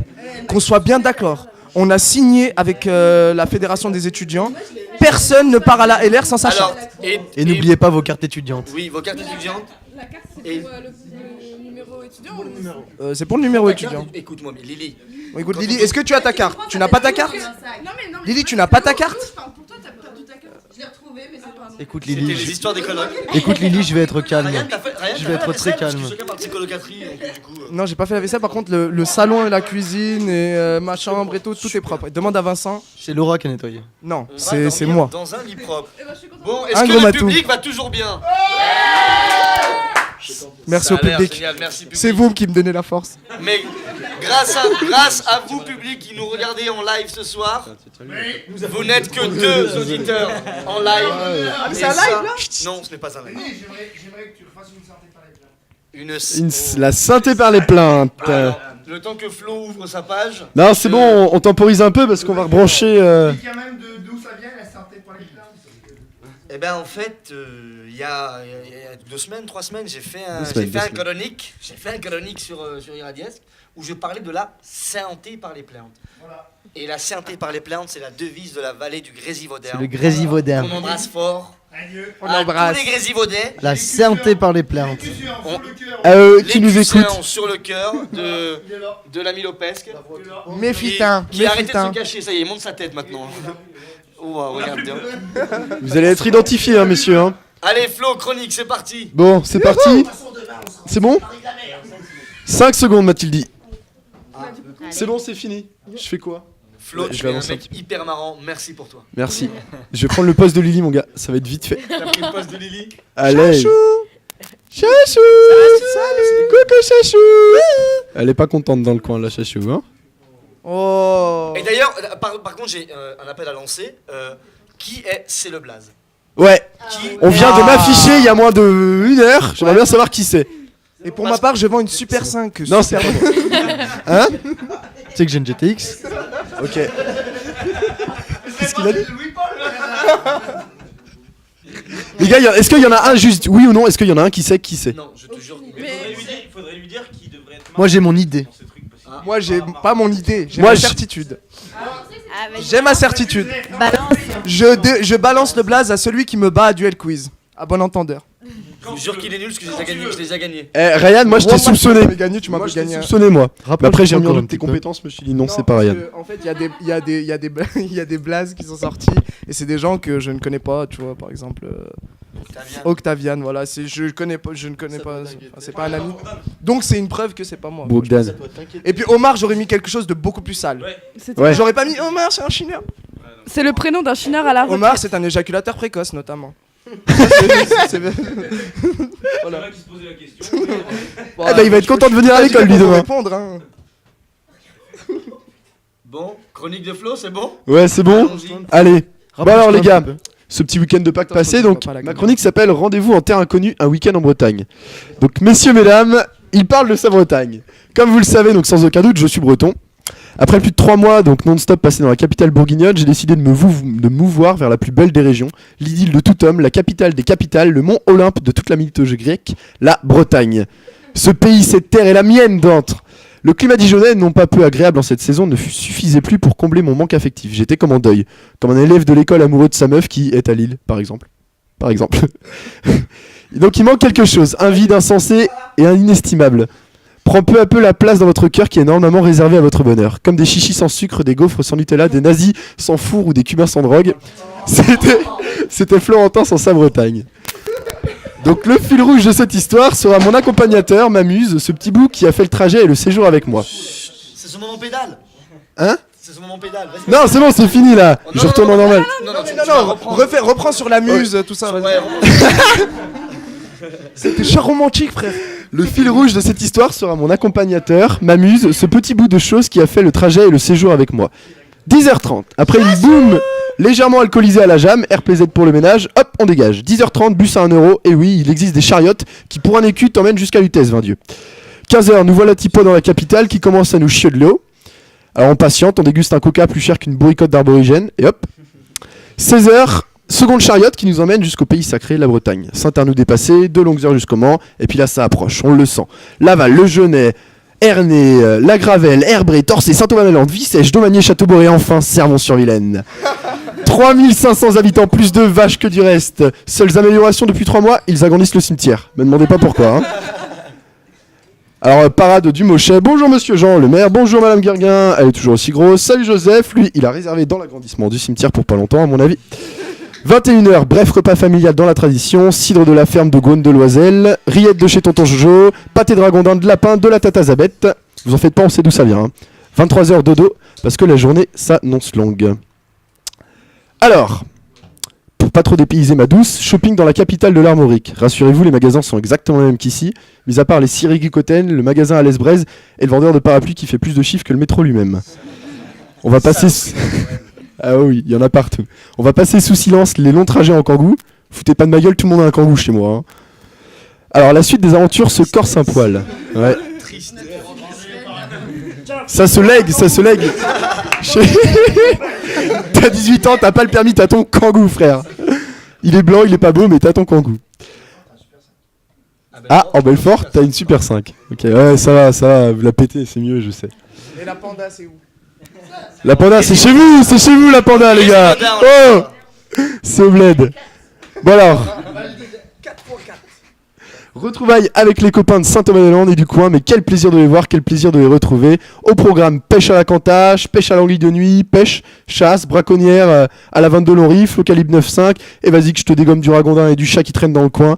Qu'on soit bien d'accord. On a signé avec la Fédération des étudiants. Personne ne part à la LR sans sa Alors, charte. Et n'oubliez pas vos cartes étudiantes. Oui, vos cartes étudiantes. La carte, Et- c'est pour le numéro étudiant ou le numéro? C'est pour le numéro étudiant. Écoute-moi, mais Lily. Bon, écoute, Lily, est-ce que tu as ta carte? Tu n'as pas ta carte? Non, mais Lily, tu n'as pas ta carte? Je parle pour toi, t'as perdu ta carte. Je l'ai retrouvée, mais c'est pas. Écoute C'était Lily, les histoires des colocs. écoute Lily, je vais être calme. Ryan, t'as fait- Ryan, Je t'as vais fait être la très vaisselle, parce calme. que chacun part de ses colocateries, donc du coup. Non, j'ai pas fait la vaisselle. Par contre, le salon et la cuisine et ma chambre et tout, tout est propre. Demande à Vincent. C'est Laura qui a nettoyé. Non, on va c'est dormir moi. Dans un lit propre. Eh ben, je suis contente. Bon, Un est-ce que gros le matou. public va toujours bien? Merci Ça au a l'air public. génial, merci, public. C'est vous qui me donnez la force. Mais grâce à vous, public, qui nous regardez en live ce soir, vous n'êtes que 2 auditeurs en live. Ah, mais Et c'est un ça- live, là? Non, ce n'est pas un live. J'aimerais que tu refasses une santé par les La synthé par les plaintes. Alors, le temps que Flo ouvre sa page. Non, c'est bon, on temporise un peu parce qu'on va rebrancher. quand même d'où ça vient la santé par les plaintes. Eh ben en fait, il y a 2 semaines, 3 semaines, j'ai fait un, 2 semaines, j'ai fait 2 un chronique, sur Iradiesque où je parlais de la santé par les plaintes. Et la santé par les plaintes, c'est la devise de la vallée du Grésivaudan. C'est le Grésivaudan. On embrasse fort. On à embrasse. tous les Grésivaudais. La santé par les plaintes. Qui nous Lycéens écoute. sur le cœur de l'ami Lopesque. Méfitin, Qui a arrêté de méfitin. se cacher, ça y est, il monte sa tête maintenant. Oh, regarde bien. Vous allez être identifiés, hein, messieurs. Hein. Allez, Flo, chronique, c'est parti. Bon, c'est parti. C'est bon 5 secondes, m'a-t-il dit. C'est bon, c'est fini. Je fais quoi? Flo, Ouais, je tu vais es un avancer un mec hyper marrant, merci pour toi. Merci. Je vais prendre le poste de Lily, mon gars. Ça va être vite fait. T'as pris le poste de Lily? Allez. Chachou. Salut. Coucou, Chachou. Elle est pas contente dans le coin, la Chachou. Hein. Oh. Et d'ailleurs, par contre, j'ai un appel à lancer. Qui est C'est le Blaze? Ouais. Qui On vient de m'afficher il y a moins de 1 heure. J'aimerais bien savoir qui c'est. Et pour ma part, je vends une Super 5. Non, c'est super pas moi. Hein? Tu sais que j'ai une GTX. Ok. Qu'est-ce qu'il a dit? Les gars, est-ce qu'il y en a un juste oui ou non? Est-ce qu'il y en a un qui sait qui c'est? Non, je te jure. Il faudrait lui dire qu'il devrait être Moi j'ai mon idée. Moi j'ai pas mon idée, j'ai Moi, ma j'ai- certitude. J'ai ma certitude. Balance. Je balance le blaze à celui qui me bat à duel quiz. À bon entendeur. Je vous jure qu'il est nul parce que je les ai gagnés. Je les ai gagnés. Eh, Ryan, moi je t'ai soupçonné. Tu gagné, tu m'as Moi pas je t'ai gagné. soupçonné, moi. Mais après, j'ai remis en encore un doute tes petit peu. compétences. Je me suis dit non, c'est pas parce Ryan. que, en fait, il y a des blazes qui sont sortis et c'est des gens que je ne connais pas, tu vois, par exemple Octavian, voilà, je ne connais pas, c'est pas un ami. Donc c'est une preuve que c'est pas moi. Bogdan. Et puis Omar, j'aurais mis quelque chose de beaucoup plus sale. Ouais. J'aurais pas mis Omar, c'est un chineur. C'est le prénom d'un chineur à la retraite. Omar, c'est un éjaculateur précoce notamment. C'est vrai qu'il se posait la question. Eh ben, il va être content de venir à l'école, lui, demain. Répondre, hein. Bon, chronique de Flo, c'est bon? Ouais, c'est bon. Allons-y. Allez. Bon alors les un gars, petit peu. ce petit week-end de Pâques Attends, passé, je vois donc pas la ma caméra. chronique s'appelle Rendez-vous en terre inconnue, un week-end en Bretagne. Donc messieurs, mesdames, il parle de sa Bretagne. Comme vous le savez, donc sans aucun doute, je suis breton. Après plus de 3 mois donc non-stop passé dans la capitale bourguignonne, j'ai décidé de me mouvoir vers la plus belle des régions, l'idylle de tout homme, la capitale des capitales, le mont Olympe de toute la mythologie grecque, la Bretagne. Ce pays, cette terre est la mienne d'antre. Le climat dijonnais, non pas peu agréable en cette saison, ne suffisait plus pour combler mon manque affectif. J'étais comme en deuil, comme un élève de l'école amoureux de sa meuf qui est à Lille, par exemple. Et donc il manque quelque chose, un vide insensé et un inestimable. Prend peu à peu la place dans votre cœur qui est normalement réservé à votre bonheur. Comme des chichis sans sucre, des gaufres sans Nutella, des nazis sans four ou des cubains sans drogue. C'était Florentin sans sa Bretagne. Donc le fil rouge de cette histoire sera mon accompagnateur, ma muse, ce petit bout qui a fait le trajet et le séjour avec moi. C'est son moment pédale. Hein? C'est ce moment pédale. Vas-y. Non, c'est bon, c'est fini là. Oh, Je retourne en normal. Reprends sur la muse, tout ça. Ouais, C'était cher romantique, frère. Le fil rouge de cette histoire sera mon accompagnateur, ma muse, ce petit bout de chose qui a fait le trajet et le séjour avec moi. 10h30, après une boum légèrement alcoolisée à la jam, RPZ pour le ménage, hop, on dégage. 10h30, bus à 1 euro, et oui, il existe des chariotes qui pour un écu t'emmènent jusqu'à Lutèce, 20 Dieu. 15h, nous voilà typo dans la capitale qui commence à nous chier de l'eau. Alors on patiente, on déguste un coca plus cher qu'une bourricote d'aborigène, et hop. 16h, seconde chariote qui nous emmène jusqu'au pays sacré, la Bretagne. Saint-Arnoux dépassé, 2 longues heures jusqu'au Mans, et puis là ça approche, on le sent. Laval, Le Genêt, Ernée, La Gravelle, Herbray, Torcé, Saint-Thomas-la-Lande, Vicèche, Domanier, Châteaubourg et enfin Servon-sur-Vilaine. 3500 habitants, plus de vaches que du reste. Seules améliorations depuis 3 mois, ils agrandissent le cimetière. Me demandez pas pourquoi. Hein. Alors, parade du Mochet. Bonjour monsieur Jean, le maire. Bonjour madame Guerguin. Elle est toujours aussi grosse. Salut Joseph. Lui, il a réservé dans l'agrandissement du cimetière pour pas longtemps, à mon avis. 21h, bref repas familial dans la tradition. Cidre de la ferme de Gaune de Loisel. Rillettes de chez tonton Jojo. Pâté de ragondin, de lapin, de la tata Zabette. Vous en faites pas, on sait d'où ça vient. Hein. 23h, dodo, parce que la journée s'annonce longue. Alors, pour pas trop dépayser ma douce, shopping dans la capitale de l'Armorique. Rassurez-vous, les magasins sont exactement les mêmes qu'ici, mis à part les scieries Guicoten, le magasin à l'Esbraise et le vendeur de parapluies qui fait plus de chiffres que le métro lui-même. On va passer... ah oui, il y en a partout. On va passer sous silence les longs trajets en kangou. Foutez pas de ma gueule, tout le monde a un kangou chez moi. Hein. Alors, la suite des aventures se corse un poil. Ouais. Ça se lègue, ça se lègue. T'as 18 ans, t'as pas le permis, t'as ton kangou, frère. Il est blanc, il est pas beau, mais t'as ton kangou. Ah, en Belfort, t'as une Super 5. Ok, ouais, ça va, vous la pétez, c'est mieux, je sais. Et la panda, c'est où? La panda, c'est chez vous la panda, les gars. Oh, c'est au bled. Bon alors. Retrouvailles avec les copains de Saint-Thomas-la-Lande et du coin, mais quel plaisir de les voir, quel plaisir de les retrouver. Au programme, pêche à la cantache, pêche à l'anguille de nuit, pêche, chasse, braconnière à la 22 long rifle, au calibre 9.5, et vas-y que je te dégomme du ragondin et du chat qui traîne dans le coin.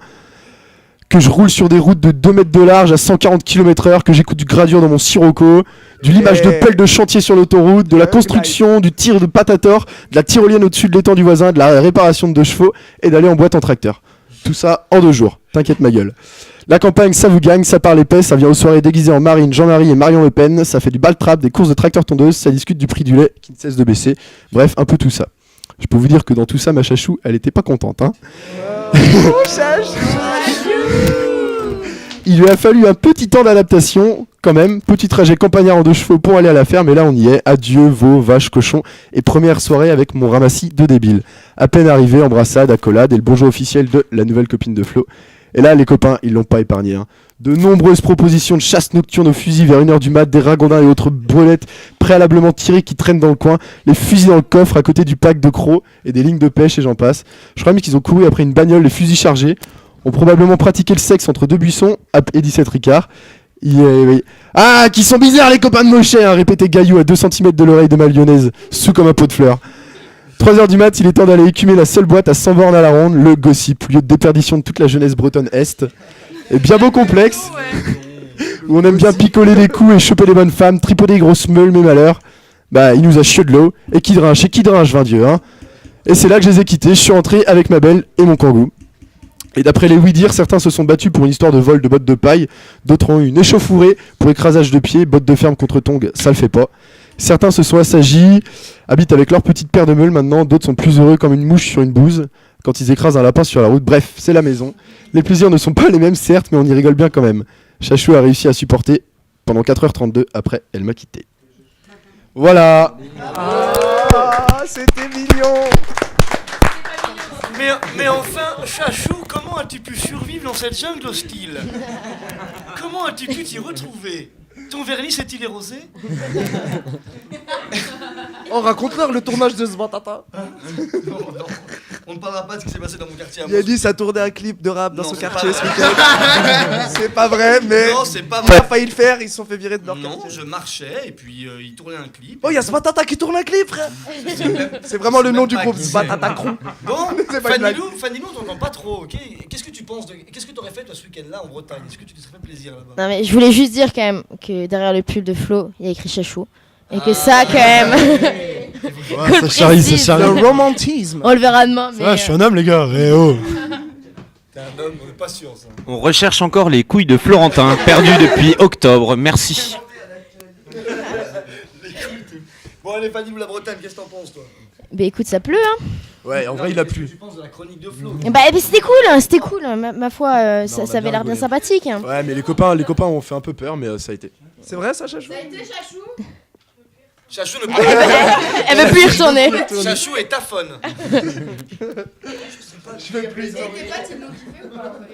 Que je roule sur des routes de 2 mètres de large à 140 km/h, que j'écoute du gradure dans mon sirocco, du limage de pelle de chantier sur l'autoroute, de la construction, du tir de patator, de la tyrolienne au-dessus de l'étang du voisin, de la réparation de 2 chevaux, et d'aller en boîte en tracteur. Tout ça en 2 jours. T'inquiète ma gueule. La campagne, ça vous gagne, ça parle épais, ça vient aux soirées déguisées en Marine, Jean-Marie et Marion Le Pen, ça fait du ball-trap, des courses de tracteur-tondeuse, ça discute du prix du lait qui ne cesse de baisser. Bref, un peu tout ça. Je peux vous dire que dans tout ça, ma chachou, elle était pas contente. Hein. Il lui a fallu un petit temps d'adaptation, quand même. Petit trajet campagnard en 2 chevaux pour aller à la ferme, et là on y est. Adieu, veaux, vaches, cochons. Et première soirée avec mon ramassis de débiles. À peine arrivé, embrassade, accolade, et le bonjour officiel de la nouvelle copine de Flo. Et là, les copains, ils l'ont pas épargné. Hein. De nombreuses propositions de chasse nocturne au fusil vers 1h du mat, des ragondins et autres brelettes préalablement tirées qui traînent dans le coin, les fusils dans le coffre à côté du pack de crocs, et des lignes de pêche, et j'en passe. Je crois même qu'ils ont couru après une bagnole, les fusils chargés. Ont probablement pratiqué le sexe entre 2 buissons et 17 Ricard. Ah, qui sont bizarres les copains de Mochet, hein, répétait Gaillou à 2 cm de l'oreille de ma lyonnaise, sous comme un pot de fleurs. 3h du mat, il est temps d'aller écumer la seule boîte à 100 bornes à la ronde, le gossip, lieu de déperdition de toute la jeunesse bretonne est. Et bien beau complexe, où on aime bien picoler les coups et choper les bonnes femmes, tripoter les grosses meules, mes malheurs. Bah, il nous a chié de l'eau, et qui drinche, 20 Dieu, hein. Et c'est là que je les ai quittés, je suis rentré avec ma belle et mon kangou. Et d'après les oui-dire, certains se sont battus pour une histoire de vol de bottes de paille, d'autres ont eu une échauffourée pour écrasage de pied, bottes de ferme contre tongs, ça le fait pas. Certains se sont assagis, habitent avec leur petite paire de meules maintenant, d'autres sont plus heureux comme une mouche sur une bouse, quand ils écrasent un lapin sur la route. Bref, c'est la maison. Les plaisirs ne sont pas les mêmes certes, mais on y rigole bien quand même. Chachou a réussi à supporter pendant 4h32, après elle m'a quitté. Voilà. Ah, c'était mignon. Mais enfin, Chachou, comment as-tu pu survivre dans cette jungle hostile? Comment as-tu pu t'y retrouver? Ton vernis s'est-il érosé? Oh, raconte-leur le tournage de Sbatata. Non, on ne parlera pas de ce qui s'est passé dans mon quartier. Il a dit ça tournait un clip de rap dans son quartier ce week-end. C'est pas vrai, mais non, c'est pas il a vrai. failli le faire, ils se sont fait virer de leur Non, quartier. je marchais et puis il tournait un clip. Oh, il y a Sbatata qui tourne un clip, frère. C'est vraiment le nom du groupe, Sbatata Crew. Bon, C'est pas une blague. Fanny Lou, on t'entend pas trop, ok? Qu'est-ce que tu penses de... Qu'est-ce que t'aurais fait toi ce week-end-là en Bretagne? Est-ce que tu te serais fait plaisir là-bas? Non mais je voulais juste dire quand même que derrière le pull de Flo, il y a écrit Chachou. Et que ça, quand même. Ouais, ça charrie, ça charrie. Le romantisme. On le verra demain. Mais Ouais, je suis un homme, les gars. Eh oh. T'es un homme, on est pas sûr ça. On recherche encore les couilles de Florentin, perdues depuis octobre. Merci. Bon, allez, Fanny ou la Bretagne, qu'est-ce que t'en penses, toi? Bah écoute, ça pleut, hein. Ouais, en vrai, il a plu. Tu penses de la chronique de Flo? Bah c'était cool, hein, c'était cool. Ma foi, ça on a avait l'air bien rigolé. sympathique. Hein. Ouais, mais les copains ont fait un peu peur, mais ça a été. C'est vrai ça, Chachou? Chachou ne Elle veut plus y retourner. Chachou est taphone.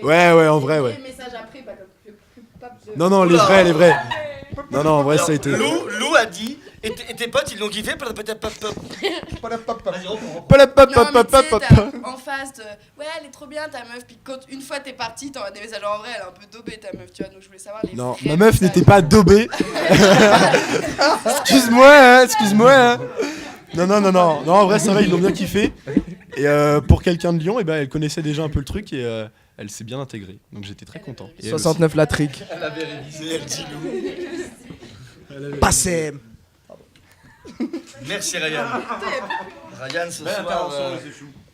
Ouais, en vrai, ouais. Non, les vrais. Non, en vrai, ça a été. Lou a dit, et tes potes ils l'ont kiffé. Vas-y, reprends. Non, mais tu sais, t'as en face de ouais, elle est trop bien ta meuf, puis quand une fois t'es parti, t'envoies des messages en vrai, elle est un peu daubée ta meuf, tu vois, donc je voulais savoir les. Non, vrais ma meuf messages. n'était pas daubée. Excuse-moi. Hein. Non, en vrai, ça va, ils l'ont bien kiffé. Et pour quelqu'un de Lyon, elle connaissait déjà un peu le truc et elle s'est bien intégrée. Donc j'étais très content. Et 69 la trick. Elle avait révisé, elle dit Lou. Passé. Merci Ryan. Ryan ce soir.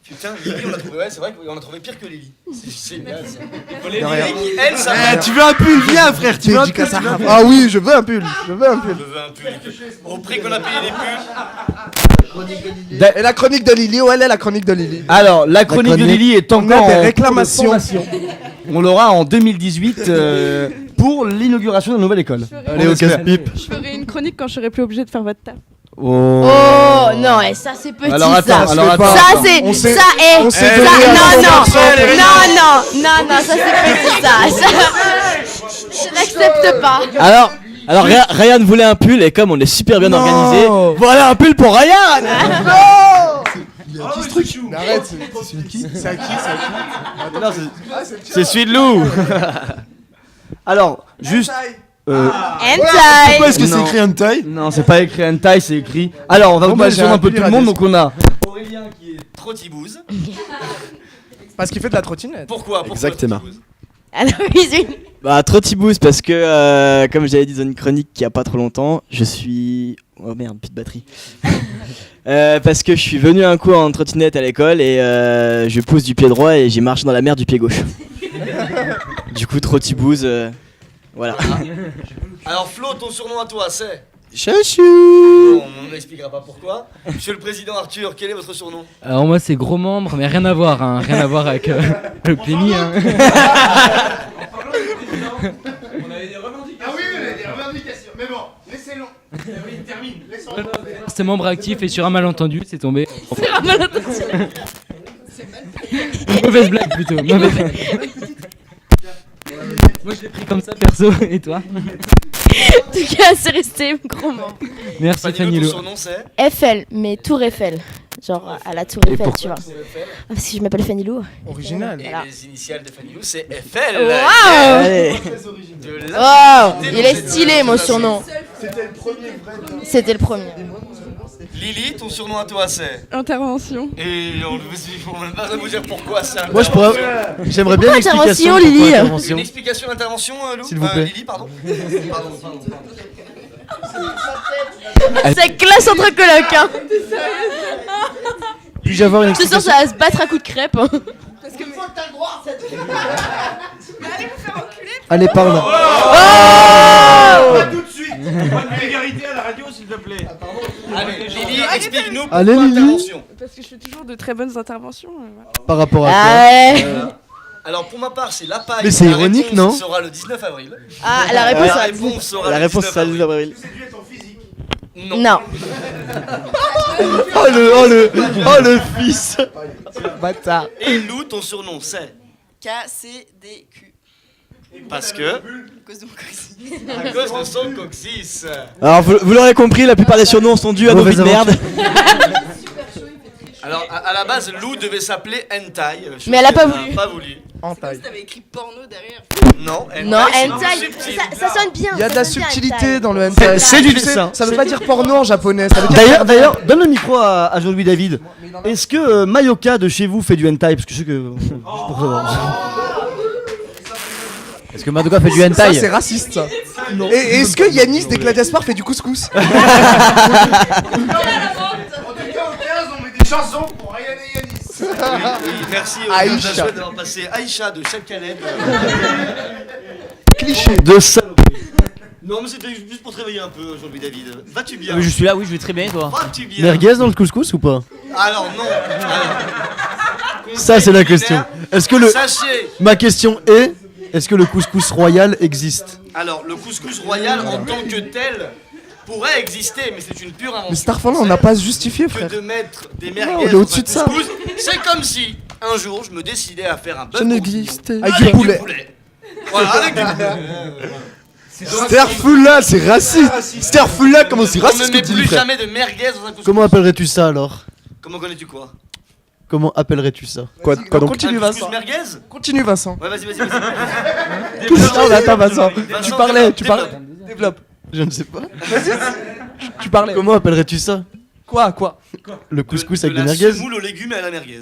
Putain, Lily, on l'a trouvé. Ouais, c'est vrai qu'on a trouvé pire que Lily. C'est génial ça. Elle, ça va. tu veux un pull? Viens, frère, tu veux un pull? Ah oui, je veux un pull. Je veux un pull. Au prix qu'on a payé les pulls. Et la chronique de Lily, où elle est la chronique de Lily? Alors, la chronique de Lily est encore des en réclamations. cours de formation. On l'aura en 2018 pour l'inauguration de la nouvelle école. Allez, au casse-pipe. Je ferai une chronique quand je serai plus obligée de faire votre taf. Oh, non, et ça c'est petit. Alors attends, ça. alors attends. Ça c'est. On s'est- Ça est. on s'est ça- donné à Non, 100%, ça c'est petit ça. Je n'accepte pas. Alors Ryan voulait un pull et comme on est super bien organisé, voilà un pull pour Ryan. Qui ce truc? Mais arrête, c'est qui? C'est à qui? c'est celui de Lou. Alors, juste. Hentai. Pourquoi est-ce que c'est Non. écrit hentai? Non, c'est pas écrit hentai, c'est écrit. Alors, on va vous bah, passer j'ai un un peu tout pull le monde, radiesque. donc on a. Aurélien qui est trop tibouze. Parce qu'il fait de la trottinette. Pourquoi Exactement. tibouze Alors, bisous. Bah trop tibouze parce que comme j'avais dit dans une chronique il y a pas trop longtemps, je suis oh merde plus de batterie. Parce que je suis venu à un cours en trottinette à l'école et je pousse du pied droit et j'ai marché dans la merde du pied gauche. Du coup trop tibouze voilà. Alors Flo, ton surnom à toi c'est? Chachou. Bon, on n'expliquera pas pourquoi. Monsieur le président Arthur, quel est votre surnom? Alors moi c'est gros membre, mais rien à voir avec le Plémy. Hein. On avait des revendications. Ah oui, on a des revendications. Mais bon, laissez-le. Oui, termine. Laissons-le. C'est membre actif et sur un malentendu, c'est tombé. Sur un malentendu. Mauvaise blague plutôt. Mauvaise blague. Moi je l'ai pris comme ça perso, et toi? En tout cas, c'est resté gros membre. Merci Fanny, Fanny ton Lo. surnom c'est? Eiffel, mais Tour Eiffel. Genre à la Tour Eiffel, tu vois. Ah, parce que je m'appelle Fanny Lou. Original. Et les initiales de Fanny Lou c'est FL. Waouh! Allez. De Waouh! la- Il est stylé mon surnom. C'était le premier vrai. C'était le premier. Lily, ton surnom à toi c'est? Intervention. Et on ne même pas vous dire pourquoi c'est. Moi, j'aimerais bien Pourquoi une explication. intervention, Pourquoi Lily intervention Une explication d'intervention, Lou? S'il vous plaît. Lily, pardon. C'est classe entre colocs. Hein. Puis-je avoir une Ce soir, ça va se battre à coups de crêpe. Hein. Parce que faut que t'as le droit, ça Mais allez vous faire enculer. Allez, parle. Pas tout de suite. Pas de vulgarité à la radio, s'il te plaît. Allez, Lily, explique-nous pourquoi Allez, Lily. intervention. Parce que je fais toujours de très bonnes interventions. Voilà. Par rapport à Ah quoi? ouais. Alors pour ma part, c'est la paille. Mais c'est La ironique, réponse non? sera le 19 avril. Ah, la réponse La à réponse sera La le réponse 19 c'est le 12 avril. Non. Non. Oh le fils. Bâtard. Et Lou, ton surnom c'est? KCDQ. Parce que? À cause de mon coccyx. À cause de son coccyx. Alors vous l'aurez compris, la plupart des surnoms sont dus à nos vies de merde. Alors à la base, Lou devait s'appeler Hentai. Mais elle a pas voulu. Pas voulu. En C'est comme taille. si t'avais écrit porno derrière. Non, Hentai. Non, c'est plus hentai, subtil. ça sonne bien. Il y a de ça la sonne bien, subtilité hentai. dans le hentai. C'est du Tu sais, dessin. Ça veut pas dire porno en japonais. Ça veut dire D'ailleurs, donne le micro à Jean-Louis David. Est-ce que Mayoka de chez vous fait du hentai? Parce que je sais que. Est-ce que Madoka fait du Ça, hentai? c'est raciste, ça. Et est-ce que Yanis des Gladiaspar fait du couscous? En tout cas, au 15, on met des chansons pour Ryan et Yanis. Oui, merci aux Aïcha. Gladiaspar d'avoir passé Aïcha de Chef Khaled. Cliché. De ça. Non, mais c'était juste pour te réveiller un peu, Jean-Louis David. Vas-tu bien? Je suis là, oui, je vais très bien, et toi? Vas-tu bien? Merguez dans le couscous ou pas? Alors, non. Ça, c'est la question. Est-ce que le. Sachez. Ma question est est-ce que le couscous royal existe? Alors, le couscous royal en tant que tel pourrait exister, mais c'est une pure invention. Mais Starfall, on n'a pas justifié, frère. Que de mettre des Non, merguez on est dans au-dessus un de ça. couscous, c'est comme si un jour je me décidais à faire un bœuf Ça bourguignon n'existait Avec du poulet. Voilà, avec du poulet. Sterfulla, c'est raciste. Sterfulla, comment c'est On raciste ne ce met que tu plus dis, frère? jamais de merguez dans un couscous. Comment appellerais-tu ça alors? Comment connais-tu quoi? Comment appellerais-tu ça? Quoi donc? Continue, Un Vincent. couscous merguez? Continue, Vincent. Ouais, vas-y. Non, mais attends, Vincent. Tu parlais. Développe. Je ne sais pas. Vas-y. Tu parlais. Comment appellerais-tu ça? Quoi? Le couscous avec de des la merguez? semoule aux légumes et à la merguez.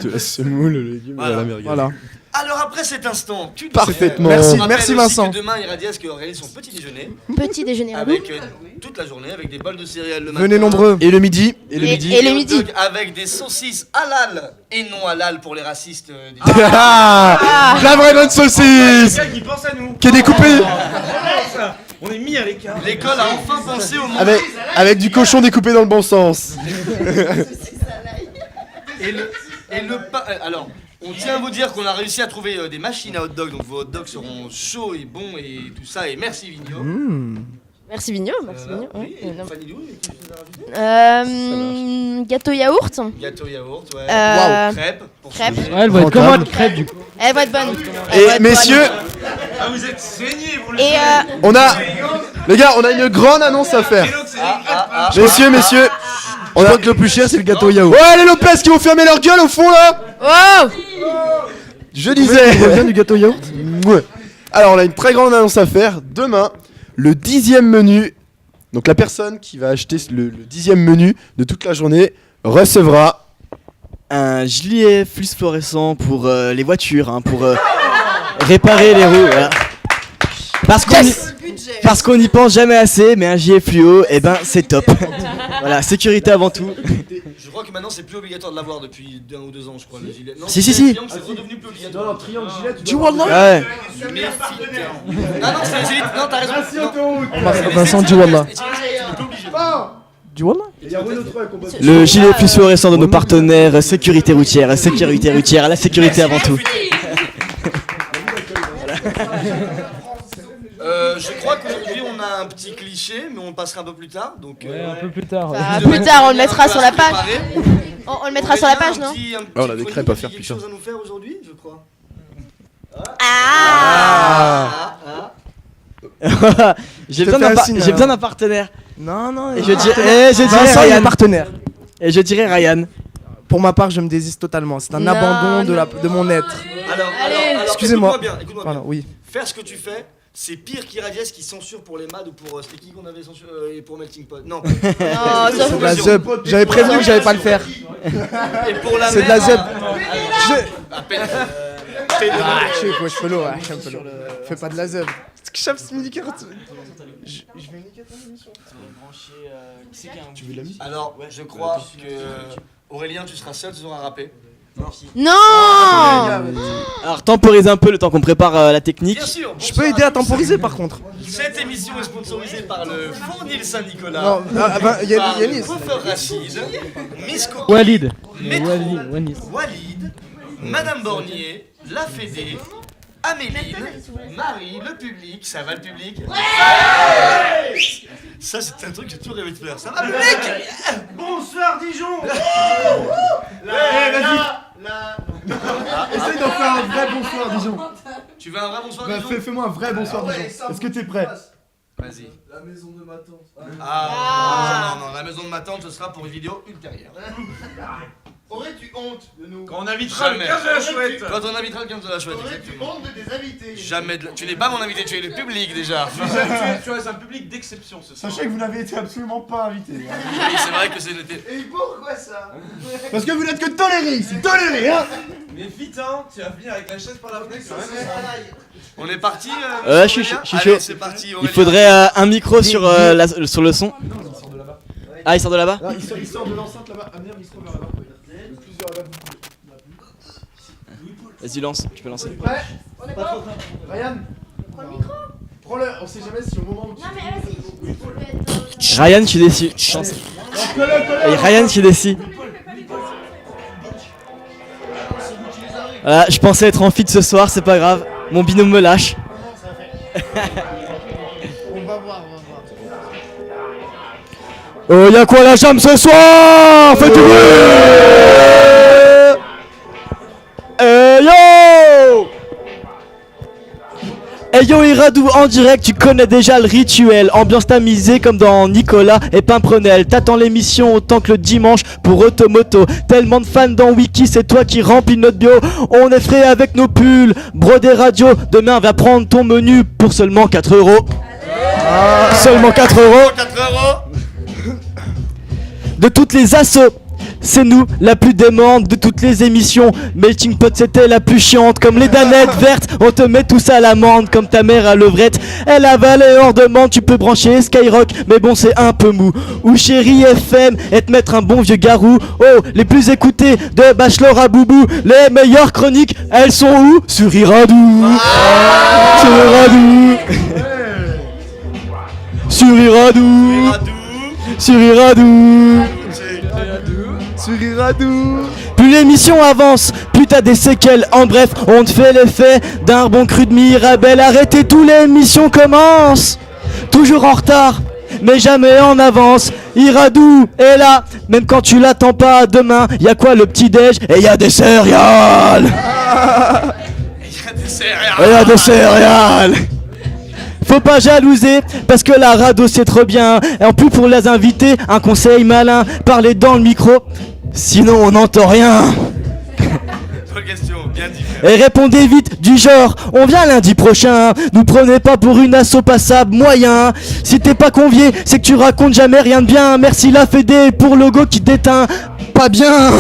De la semoule, le légume Voilà. à la merguez. Voilà. Alors après cet instant, tu Parfaitement. Merci, On rappelle merci, aussi Vincent. que demain, Iradiesque organise son petit déjeuner Petit déjeuner à avec toute la journée, avec des bols de céréales le matin. Venez nombreux. Et le midi? Et le Et midi. hot dog avec des saucisses halal et non halal pour les racistes. Ah, la vraie bonne saucisse Qui pense à nous. qui est découpée On est mis à l'écart. L'école a enfin pensé au monde. avec du cochon découpé dans le bon sens. Et le pain. Alors, on tient à vous dire qu'on a réussi à trouver des machines à hot dog, donc vos hot dogs seront chauds et bons et tout ça. Et merci Vigno. Merci Vigno, merci Vigno. Oui, Ouais, et non. Fanny Lou, qui vous a rajouté Gâteau yaourt. Gâteau yaourt, ouais. Wow. Crêpes. Pour Crêpes. changer. Ouais, elle va être comment crêpe du coup? Elle va être bonne. Et messieurs, Ah, vous êtes saignés, vous le Et on a... Les gars, on a une grande annonce à faire. Messieurs, on a... Le plus cher c'est le gâteau yaourt. Ouais, les Lopez qui vont fermer leur gueule au fond là. wow. Je disais... Combien du gâteau yaourt? Ouais. Alors on a une très grande annonce à faire. Demain, le 10e menu, donc la personne qui va acheter le 10e menu de toute la journée recevra Un gilet fluorescent pour les voitures, hein, pour réparer les roues. Voilà. Parce qu'on n'y pense jamais assez, mais un gilet fluo, eh ben c'est top. Voilà, sécurité avant tout. Je crois que maintenant c'est plus obligatoire de l'avoir depuis 1 ou 2 ans, je crois, le gilet. Non, Si. triangle, c'est redevenu plus obligatoire. Du Wallah. Ouais. Mais non, c'est le gilet. Non, t'as raison. Non. Vincent, du Wallah. Et tu n'es plus obligé. Du Wallah. Le gilet fluorescent de nos partenaires, sécurité routière, la sécurité avant tout. Je crois qu'aujourd'hui on a un petit cliché, mais on le passera un peu plus tard. Donc, Ouais, un peu plus tard. ouais. Bah, plus tard, on le mettra sur la page. On le mettra sur la page, non? Oh, on a des crêpes à faire, quelque putain. chose à nous faire aujourd'hui, je crois. J'ai Je te fais un signe, besoin d'un partenaire. Non. Et je Vincent, dirais il est Ryan. partenaire. Et je dirais Ryan. Pour ma part, je me désiste totalement. C'est un Non, abandon de mon être. Alors, Excusez-moi. écoute-moi Voilà, bien. oui. Faire ce que tu fais, c'est pire qu'Iradies qui censure pour les MAD ou pour c'était qui qu'on avait censuré et pour Melting Pot. Non. C'est de la zeub. J'avais prévenu que j'allais pas le faire. Et pour la C'est de la merde, zeub. à peine. Je fais l'eau, Fais pas de la zeub. Je vais niquer ton émission. Alors, je crois que Aurélien, tu seras seul, tu auras rappé. Non. Alors temporise un peu le temps qu'on prépare la technique. Bien sûr. Je peux aider à temporiser par contre. Cette émission est sponsorisée par le Fournil Saint-Nicolas. Non, par Yanis. Coiffeur Rachid, Miss Coco, Walid. Métro, Walid. Walid, Madame Bornier, La Fédé, Améline, Marie, le public, ça va le public? Ça c'est un truc que j'ai toujours rêvé de faire. Ça va le public? Bonsoir Dijon. Essaye d'en faire un vrai bonsoir, Dijon. Tu veux un vrai bonsoir Dijon? Fais-moi un vrai bonsoir, Dijon. Est-ce que t'es prêt? Vas-y. La maison de ma tante. Non, la maison de ma tante ce sera pour une vidéo ultérieure. Aurais-tu honte de nous? Quand on invitera le Jamais. 15 de la chouette. Quand on invitera le 15 de la chouette, Aurais-tu exactement. honte de tes invités? Jamais de la... Tu n'es pas mon invité, tu es le public déjà. Tu es un public d'exception ce soir. Sachez que vous n'avez été absolument pas invité. Oui, c'est vrai que c'est... Et pourquoi ça? Parce que vous n'êtes que tolérés ici, tolérés, hein. Mais vite, hein, tu vas venir avec la chaise par la fenêtre. On est parti. Je suis chaud. Allez, c'est parti. Il Aurélien. faudrait un micro sur le son. Ah, il sort de là-bas? Il sort de l'enceinte là-bas. Amir, il se trouve vers là-bas. Vas-y, lance, tu peux lancer. Prêt? On est pas trop. Ryan, prends le micro. Prends-le, on sait jamais si au moment où tu. Non, mais vas-y. Ryan, je suis déçu. Et Ryan, je suis déçu. Voilà, je pensais être en feat ce soir, c'est pas grave. Mon binôme me lâche. On va voir. Oh, y'a quoi la jam ce soir? Faites du bruit! Yo! Hey yo Iradou en direct, tu connais déjà le rituel. Ambiance tamisée comme dans Nicolas et Pimprenel. T'attends l'émission autant que le dimanche pour Automoto. Tellement de fans dans Wiki, c'est toi qui remplis notre bio. On est frais avec nos pulls, brodé radio. Demain va prendre ton menu pour seulement 4 €. Seulement 4 €. 4 €. De toutes les assos, c'est nous la plus démente de toutes les émissions. Melting Pot c'était la plus chiante. Comme les danettes vertes, on te met tous à l'amende. Comme ta mère à levrette, elle avalait hors demande. Tu peux brancher Skyrock, mais bon c'est un peu mou. Ou Chérie FM, et te mettre un bon vieux garou. Oh, les plus écoutés de Bachelor à Boubou. Les meilleures chroniques, elles sont où? Sur Iradou. Sur Iradou. Sur Iradou. Sur Iradou. Sur Iradou. Plus l'émission avance, plus t'as des séquelles. En bref, on te fait l'effet d'un bon cru de Mirabelle. Arrêtez, tout l'émission commence. Toujours en retard, mais jamais en avance. Iradou est là, même quand tu l'attends pas. Demain, y a quoi le petit-déj? Et y a des céréales. Et y a des céréales. Faut pas jalouser, parce que la radio c'est trop bien. Et en plus pour les invités, un conseil malin, parlez dans le micro, sinon on n'entend rien. Bonne question, bien dit. Et répondez vite, du genre, on vient lundi prochain. Nous prenez pas pour une asso passable moyen. Si t'es pas convié, c'est que tu racontes jamais rien de bien. Merci la Fédé pour logo qui déteint. Pas bien.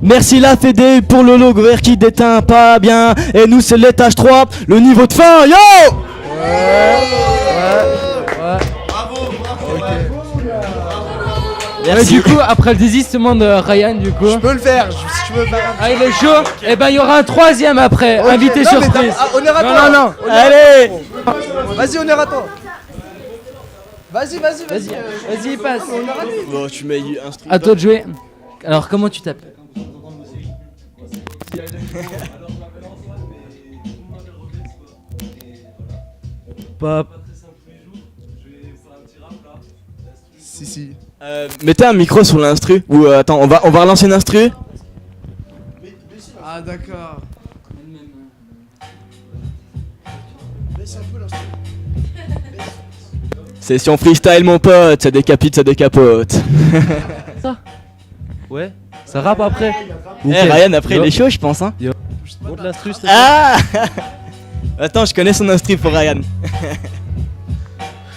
Merci la Fédé pour le logo vert qui déteint pas bien. Et nous c'est l'étage 3, le niveau de fin, yo. Mais du coup, après le désistement de Ryan, du coup. Je peux le faire, si tu veux faire. Ah, il est chaud. Et ben, il y aura un troisième après, Ok, invité non, mais surprise. honneur à toi. Non. Allez. Vas-y, honneur à toi. Vas-y. Vas-y, passe. Bon, tu mets un truc. À toi de jouer. Alors, comment tu t'appelles? Pop. Si. Mettez un micro sur l'instru. Ou attends, on va relancer une instru. Ah, d'accord. Session freestyle mon pote, ça décapite, ça décapote. Ouais, ça rappe après. Ryan après il est chaud je pense hein. Monte l'instru, s'il te plaît. Ah. Attends, je connais son instru pour Ryan.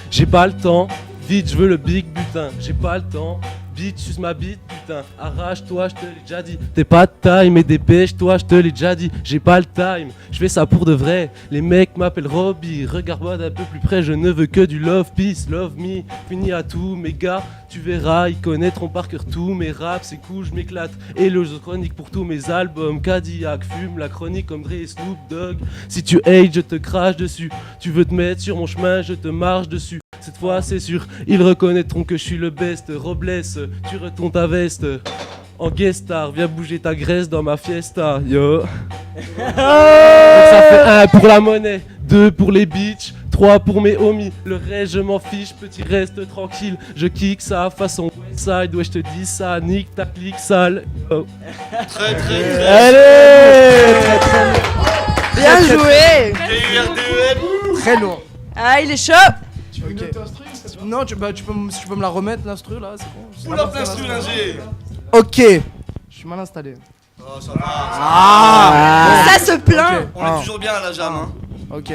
J'ai pas le temps, vite je veux le big butin. J'ai pas le temps, vite suce ma bite putain. Arrache-toi, je te l'ai déjà dit. T'es pas de taille mais dépêche-toi, je te l'ai déjà dit. J'ai pas le time, je fais ça pour de vrai. Les mecs m'appellent Robbie, regarde-moi d'un peu plus près. Je ne veux que du love, peace, love me. Fini à tout mes gars, tu verras, ils connaîtront par cœur tous mes raps. C'est cool, je m'éclate. Et le chronique pour tous mes albums. Cadillac, fume la chronique comme Dre et Snoop Dogg. Si tu hates, je te crache dessus. Tu veux te mettre sur mon chemin, je te marche dessus. Cette fois c'est sûr, ils reconnaîtront que je suis le best. Robles, tu retournes ta veste. En guest star, viens bouger ta graisse dans ma fiesta, yo. Donc ça fait 1 pour la monnaie, 2 pour les bitches, 3 pour mes homies. Le reste je m'en fiche, petit reste tranquille. Je kick ça façon Westside, ouais je te dis ça, nique ta clique sale. Yo. Très. Allez. Bien joué. Très lourd. Ah, il est chaud. Ok. Non, tu peux me la remettre l'instru là, c'est bon. Pull up l'instru, l'ingé. Ok. Je suis mal installé. Oh, ça va. Ah. Ça se plaint. On est toujours bien à la jam, hein. Ok.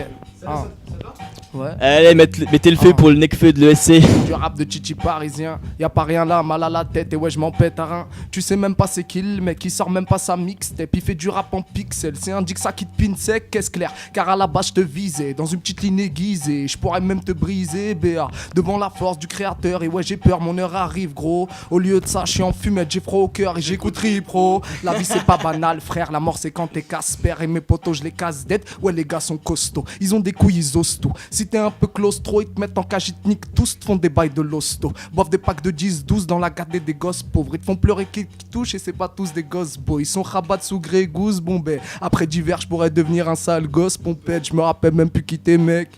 Ouais. Allez, mettez le feu pour le Necfeu de l'ESC. Du rap de Chichi parisien, y a pas rien là, mal à la tête et ouais je m'en pète à rein. Tu sais même pas c'est qui le mec, il sort même pas sa mixtape, il fait du rap en pixel. C'est un Dixa qui te pine sec, qu'est-ce clair, car à la base je te visais dans une petite ligne aiguisée. Je pourrais même te briser, BA, devant la force du créateur. Et ouais j'ai peur, mon heure arrive gros. Au lieu de ça je suis en fumette, j'ai froid au cœur et j'écoute Ripro. La vie c'est pas banal frère, la mort c'est quand t'es Casper. Et mes potos je les casse dead, ouais les gars sont costauds. Ils ont des couilles, ils osent tout. Si t'es un peu claustro, ils te mettent en cage, ils te niquent tous, te font des bails de l'hosto. Boivent des packs de 10-12 dans la gardée des gosses pauvres. Ils te font pleurer qui touchent et c'est pas tous des gosses beaux. Ils sont rabat sous gré goose, bon ben. Après d'hiver, je pourrais devenir un sale gosse, pompette. Je me rappelle même plus qui t'es, mec.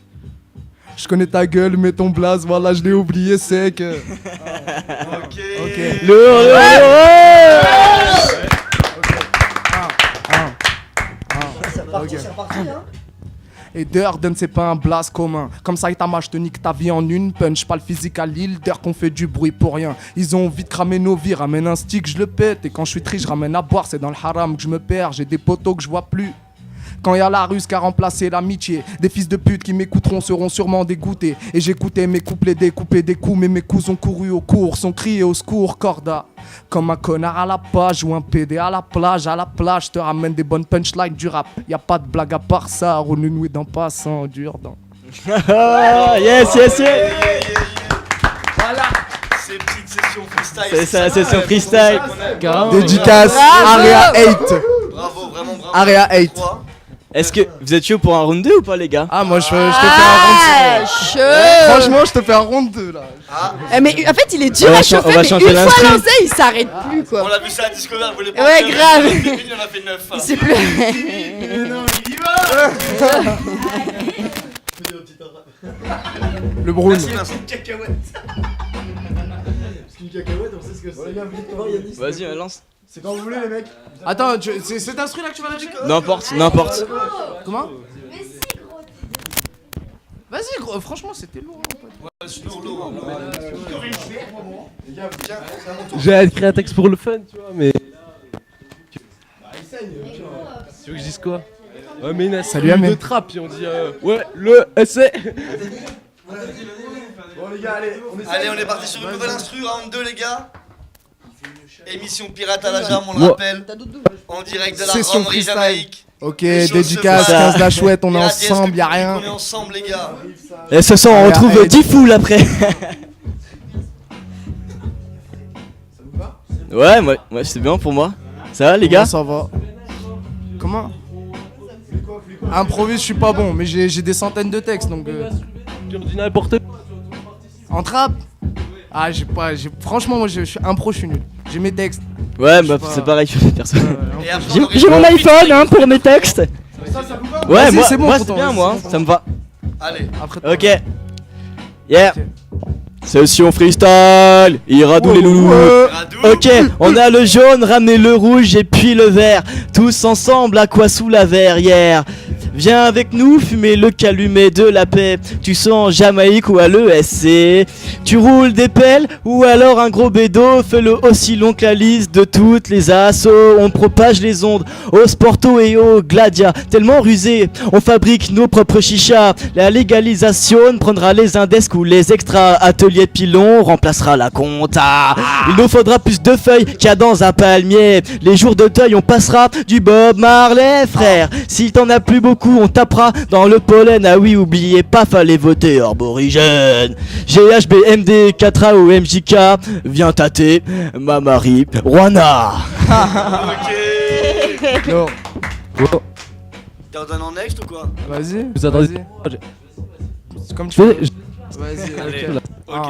Je connais ta gueule, mais ton blaze, voilà, je l'ai oublié sec. Ok. Et Durden c'est pas un blast commun. Comme Saitama je te nique ta vie en une punch. Pas le physique à l'île, d'air qu'on fait du bruit pour rien. Ils ont envie de cramer nos vies, ramène un stick je le pète. Et quand je suis triste je ramène à boire, c'est dans le haram que je me perds. J'ai des potos que je vois plus. Quand y a la ruse qui a remplacé l'amitié. Des fils de pute qui m'écouteront seront sûrement dégoûtés. Et j'écoutais mes couplets découpés des coups. Mais mes coups ont couru aux courses, ont crié au secours, corda. Comme un connard à la page ou un PD à la plage. À la plage, je te ramène des bonnes punchlines du rap. Y a pas de blague à part ça, roule une nuit d'en passant, dur dans. Yes. Voilà. Ces petites sessions freestyle. C'est ça, la session freestyle. Dédicace, Area 8. Bravo, vraiment bravo. Area 8. Est-ce que vous êtes chaud pour un round 2 ou pas, les gars? Ah, moi je te fais un round 2. Franchement, je te fais un round 2 là. Mais en fait, il est dur On va à chauffer, on va mais changer une fois l'instru. lancé, il s'arrête plus quoi. On l'a vu ça à Discover, vous voulez pas. Ouais, grave. Il en a fait 9. Il sait plus. Le Brown. Merci Vincent. Cacahuète. Une cacahuète, on sait ce que c'est. Vas-y, lance. C'est quand vous voulez, les mecs. Attends, c'est cet instru là que tu vas lâcher? N'importe. Comment? Vas-y, gros, franchement, c'était lourd. Ouais, c'est lourd. Les gars, tiens, c'est à mon tour. J'ai écrit un texte pour le fun, tu vois, mais. Il saigne. Tu veux que je dise quoi? Ouais, mais une Salut, Amé. de trap, puis on dit ouais, le essai. Bon, les gars, Allez, on est parti sur une nouvelle instru, round 2, les gars. Émission Pirate à la Jam, on le rappelle. En direct de la Session Romerie freestyle. Jamaïque. Ok, Les choses dédicace, se passent. 15 la chouette, on est Pirate ensemble, y'a rien. On est ensemble, les gars. Et ce soir, on Area retrouve 8. 10 foules après. Ouais, c'est bien pour moi. Ça va, les gars? Ça va. Comment? Improvise, je suis pas bon, mais j'ai des centaines de textes donc. Tu dis n'importe quoi. En trap? Ah, franchement, moi je suis impro, je suis nul. J'ai mes textes. Ouais, bah c'est pareil, je fais personne. Et après, on aurait- J'ai mon iPhone hein, pour mes textes. Ouais, Vas-y, c'est bon, moi pourtant, c'est bien, vas-y, moi, c'est bon. ça me va. Allez. Après, Ok. Yeah. Session freestyle, Iradou les loulous. Ok, on a le jaune, ramenez le rouge et puis le vert. Tous ensemble, à quoi sous la verrière. Viens avec nous fumer le calumet de la paix. Tu sens en Jamaïque ou à l'ESC. Tu roules des pelles ou alors un gros bédo. Fais-le aussi long que la liste de toutes les assos. On propage les ondes au Sporto et au Gladia. Tellement rusé, on fabrique nos propres chichas. La légalisation prendra les index ou les extras. Atelier de pilon remplacera la compta. Il nous faudra plus de feuilles qu'il y a dans un palmier. Les jours de deuil, on passera du Bob Marley, frère. Si t'en as plus beaucoup, on tapera dans le pollen. Ah oui, oubliez pas, fallait voter Arborigène. GHB, MD, 4A ou MJK. Viens tâter ma Marie Rwana. Ok. Non. T'en donnes en next ou quoi? Vas-y. Vous attendez. C'est comme tu veux. Vas-y, Allez. Ok.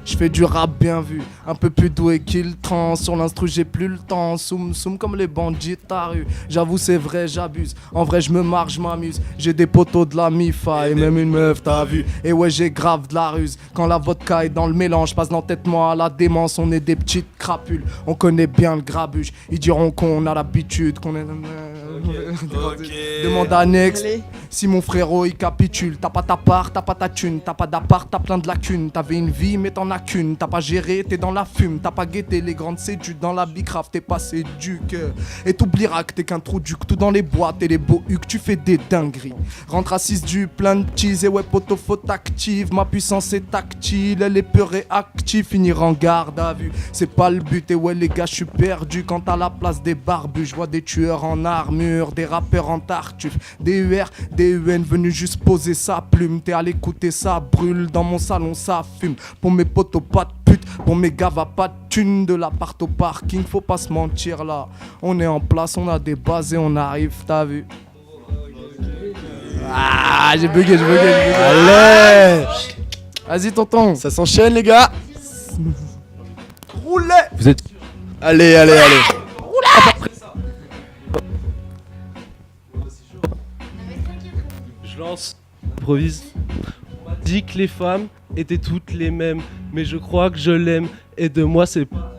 Je fais du rap bien vu, un peu plus doué qu'il trans. Sur l'instru j'ai plus le temps, soum soum comme les bandits de ta rue. J'avoue c'est vrai j'abuse, en vrai je me marre, je m'amuse. J'ai des potos de la MIFA et même une meuf t'as vu. Et ouais j'ai grave de la ruse, quand la vodka est dans le mélange. Passe l'entêtement à la démence, on est des petites crapules. On connaît bien le grabuge, ils diront qu'on a l'habitude, qu'on est... Ok. Demande à Next. Si mon frérot il capitule, t'as pas ta part, t'as pas ta thune, t'as pas d'appart, t'as plein de lacunes. T'avais une vie mais t'en as qu'une, t'as pas géré, t'es dans la fume, t'as pas guetté les grandes séduques. Dans la bicrave t'es passé duc. Et t'oublieras que t'es qu'un trou duc, tout dans les boîtes et les beaux hucs, tu fais des dingueries. Rentre assise du plein de cheese et ouais poto faute active. Ma puissance est tactile, elle est peu réactive. Finir en garde à vue, c'est pas le but. Et ouais les gars je suis perdu quand à la place des barbus. Je vois des tueurs en armure, des rappeurs en tartuffe, des UR, des UN venus juste poser sa plume. T'es à l'écouter, ça brûle, dans mon salon ça fume. Pour mes potos pas de pute, pour mes gars va pas de thune. De l'appart au parking, faut pas se mentir là. On est en place, on a des bases et on arrive, t'as vu. Ah, j'ai bugué. Allez. Vas-y tonton. Ça s'enchaîne les gars. Roulez. Vous êtes. Allez. Je lance, improvise. On m'a dit que les femmes étaient toutes les mêmes, mais je crois que je l'aime. Et de moi, c'est pas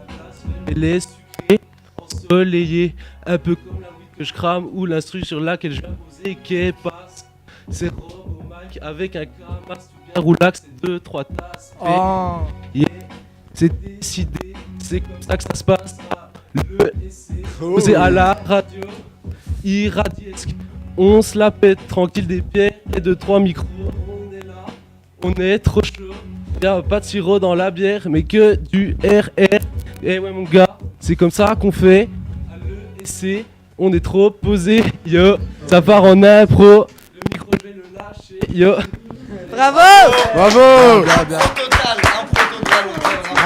elle est sucrée, ensoleillée, un peu comme la weed que je crame ou l'instru sur laquelle je vais poser qu'elle passe. C'est robe au mic avec un camas, bien roulax, c'est 2-3 tasses. Oh. Yeah. C'est décidé, c'est comme ça que ça se passe. Le essai, posé à la radio, irradiesque. On se la pète tranquille des pieds et 2-3 micros. On est là, on est trop chaud. Y'a pas de sirop dans la bière, mais que du RR. Et ouais mon gars, c'est comme ça qu'on fait. À l'ESC, on est trop posé. Yo, ça part en impro. Le micro je vais le lâcher. Yo. Bravo.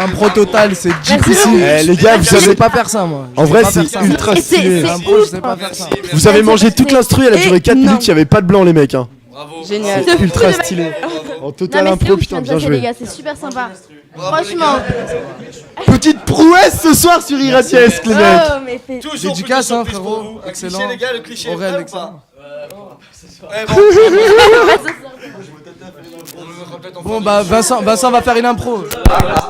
Un pro total, c'est difficile. Les gars, vous je sais savez pas faire ça moi. En vrai, c'est ultra stylé. Un pro, je sais pas faire ça. Vous avez mangé toute l'instru, elle a duré 4 minutes, il y avait pas de blanc les mecs. Génial. C'est ultra stylé. En total impro, putain, bien les joué. gars, c'est super sympa. Franchement. Petite prouesse ce soir sur Irradiesque les mecs. Oh, mais c'est. Toujours Dédicace, plus de hein, surprise frérot. pour vous. Un Excellent. cliché, les gars, le cliché est Aurel, vrai ou excellent. pas Ouais, bon. Bon bah Vincent va faire une impro.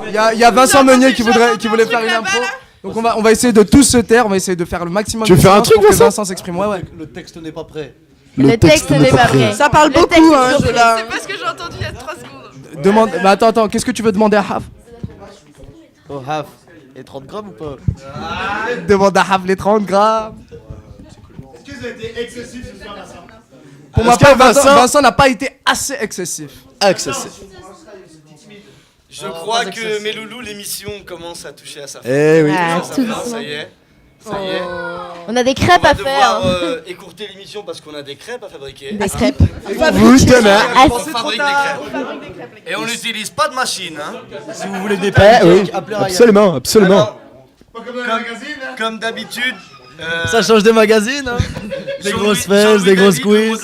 Il y a Vincent Meunier qui voulait faire une impro. Donc on va essayer de tous se taire, on va essayer de faire le maximum. Tu veux de faire un silence truc, pour que Vincent Vincent s'exprime. Ouais. Le texte n'est pas prêt. Le texte n'est pas prêt. Ça parle Le beaucoup, texte hein, est je surpris. là. C'est pas ce que j'ai entendu il y a 3 secondes. Demande. Bah attends, qu'est-ce que tu veux demander à Haf? Oh, half. Et 30 grammes ou pas? Demande à Haf les 30 grammes. Est-ce que vous avez été excessif ce soir, Vincent? Pour ma part, Vincent n'a pas été assez excessif. Je crois que mes loulous, l'émission commence à toucher à sa fin. Eh oui. Ça y est. On a des crêpes On va à faire. devoir écourter l'émission parce qu'on a des crêpes à fabriquer. Des crêpes. Vous demain. On fabrique des crêpes. Et on n'utilise pas de machine. Hein. Si vous voulez des Oui, pancakes, appelez Ryan. absolument. Alors, Pas comme dans les magazines, hein. comme d'habitude. Ça change de magazine, hein. Des grosses fesses, des grosses quiz.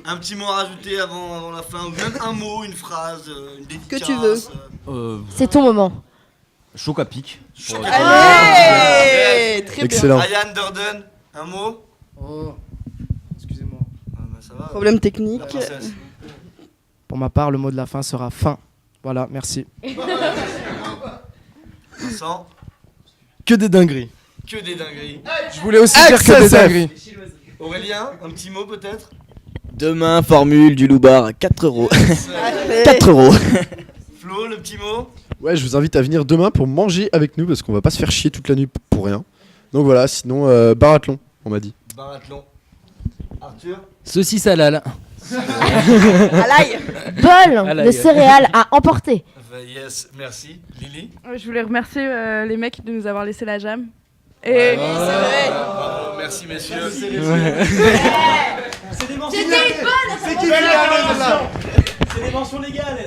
Un petit mot à rajouter avant la fin, ou même un mot, une phrase, une dédicace. Que tu veux. C'est ton moment. Choc à pic. Allez, très bien. Excellent. Ryan Durden, un mot. Oh, excusez-moi. Ah bah ça va. Problème technique. La princesse. Pour ma part, le mot de la fin sera fin. Voilà, merci. Vincent, Que des dingueries. que des dingueries. Je voulais aussi dire que des dingueries. Aurélien, un petit mot peut-être. Demain, formule du loubar à 4 euros. 4 euros. Flo, le petit mot. Ouais, je vous invite à venir demain pour manger avec nous parce qu'on va pas se faire chier toute la nuit pour rien. Donc voilà, sinon barathlon, on m'a dit. Barathlon. Arthur. Saucisse halal. À l'ail. Bol de céréales à emporter. Yes, merci. Lily. Je voulais remercier les mecs de nous avoir laissé la jam. Et C'est vrai. Bravo, merci messieurs. C'est des mentions légales. C'est qui qui l'a là? C'est des mentions légales.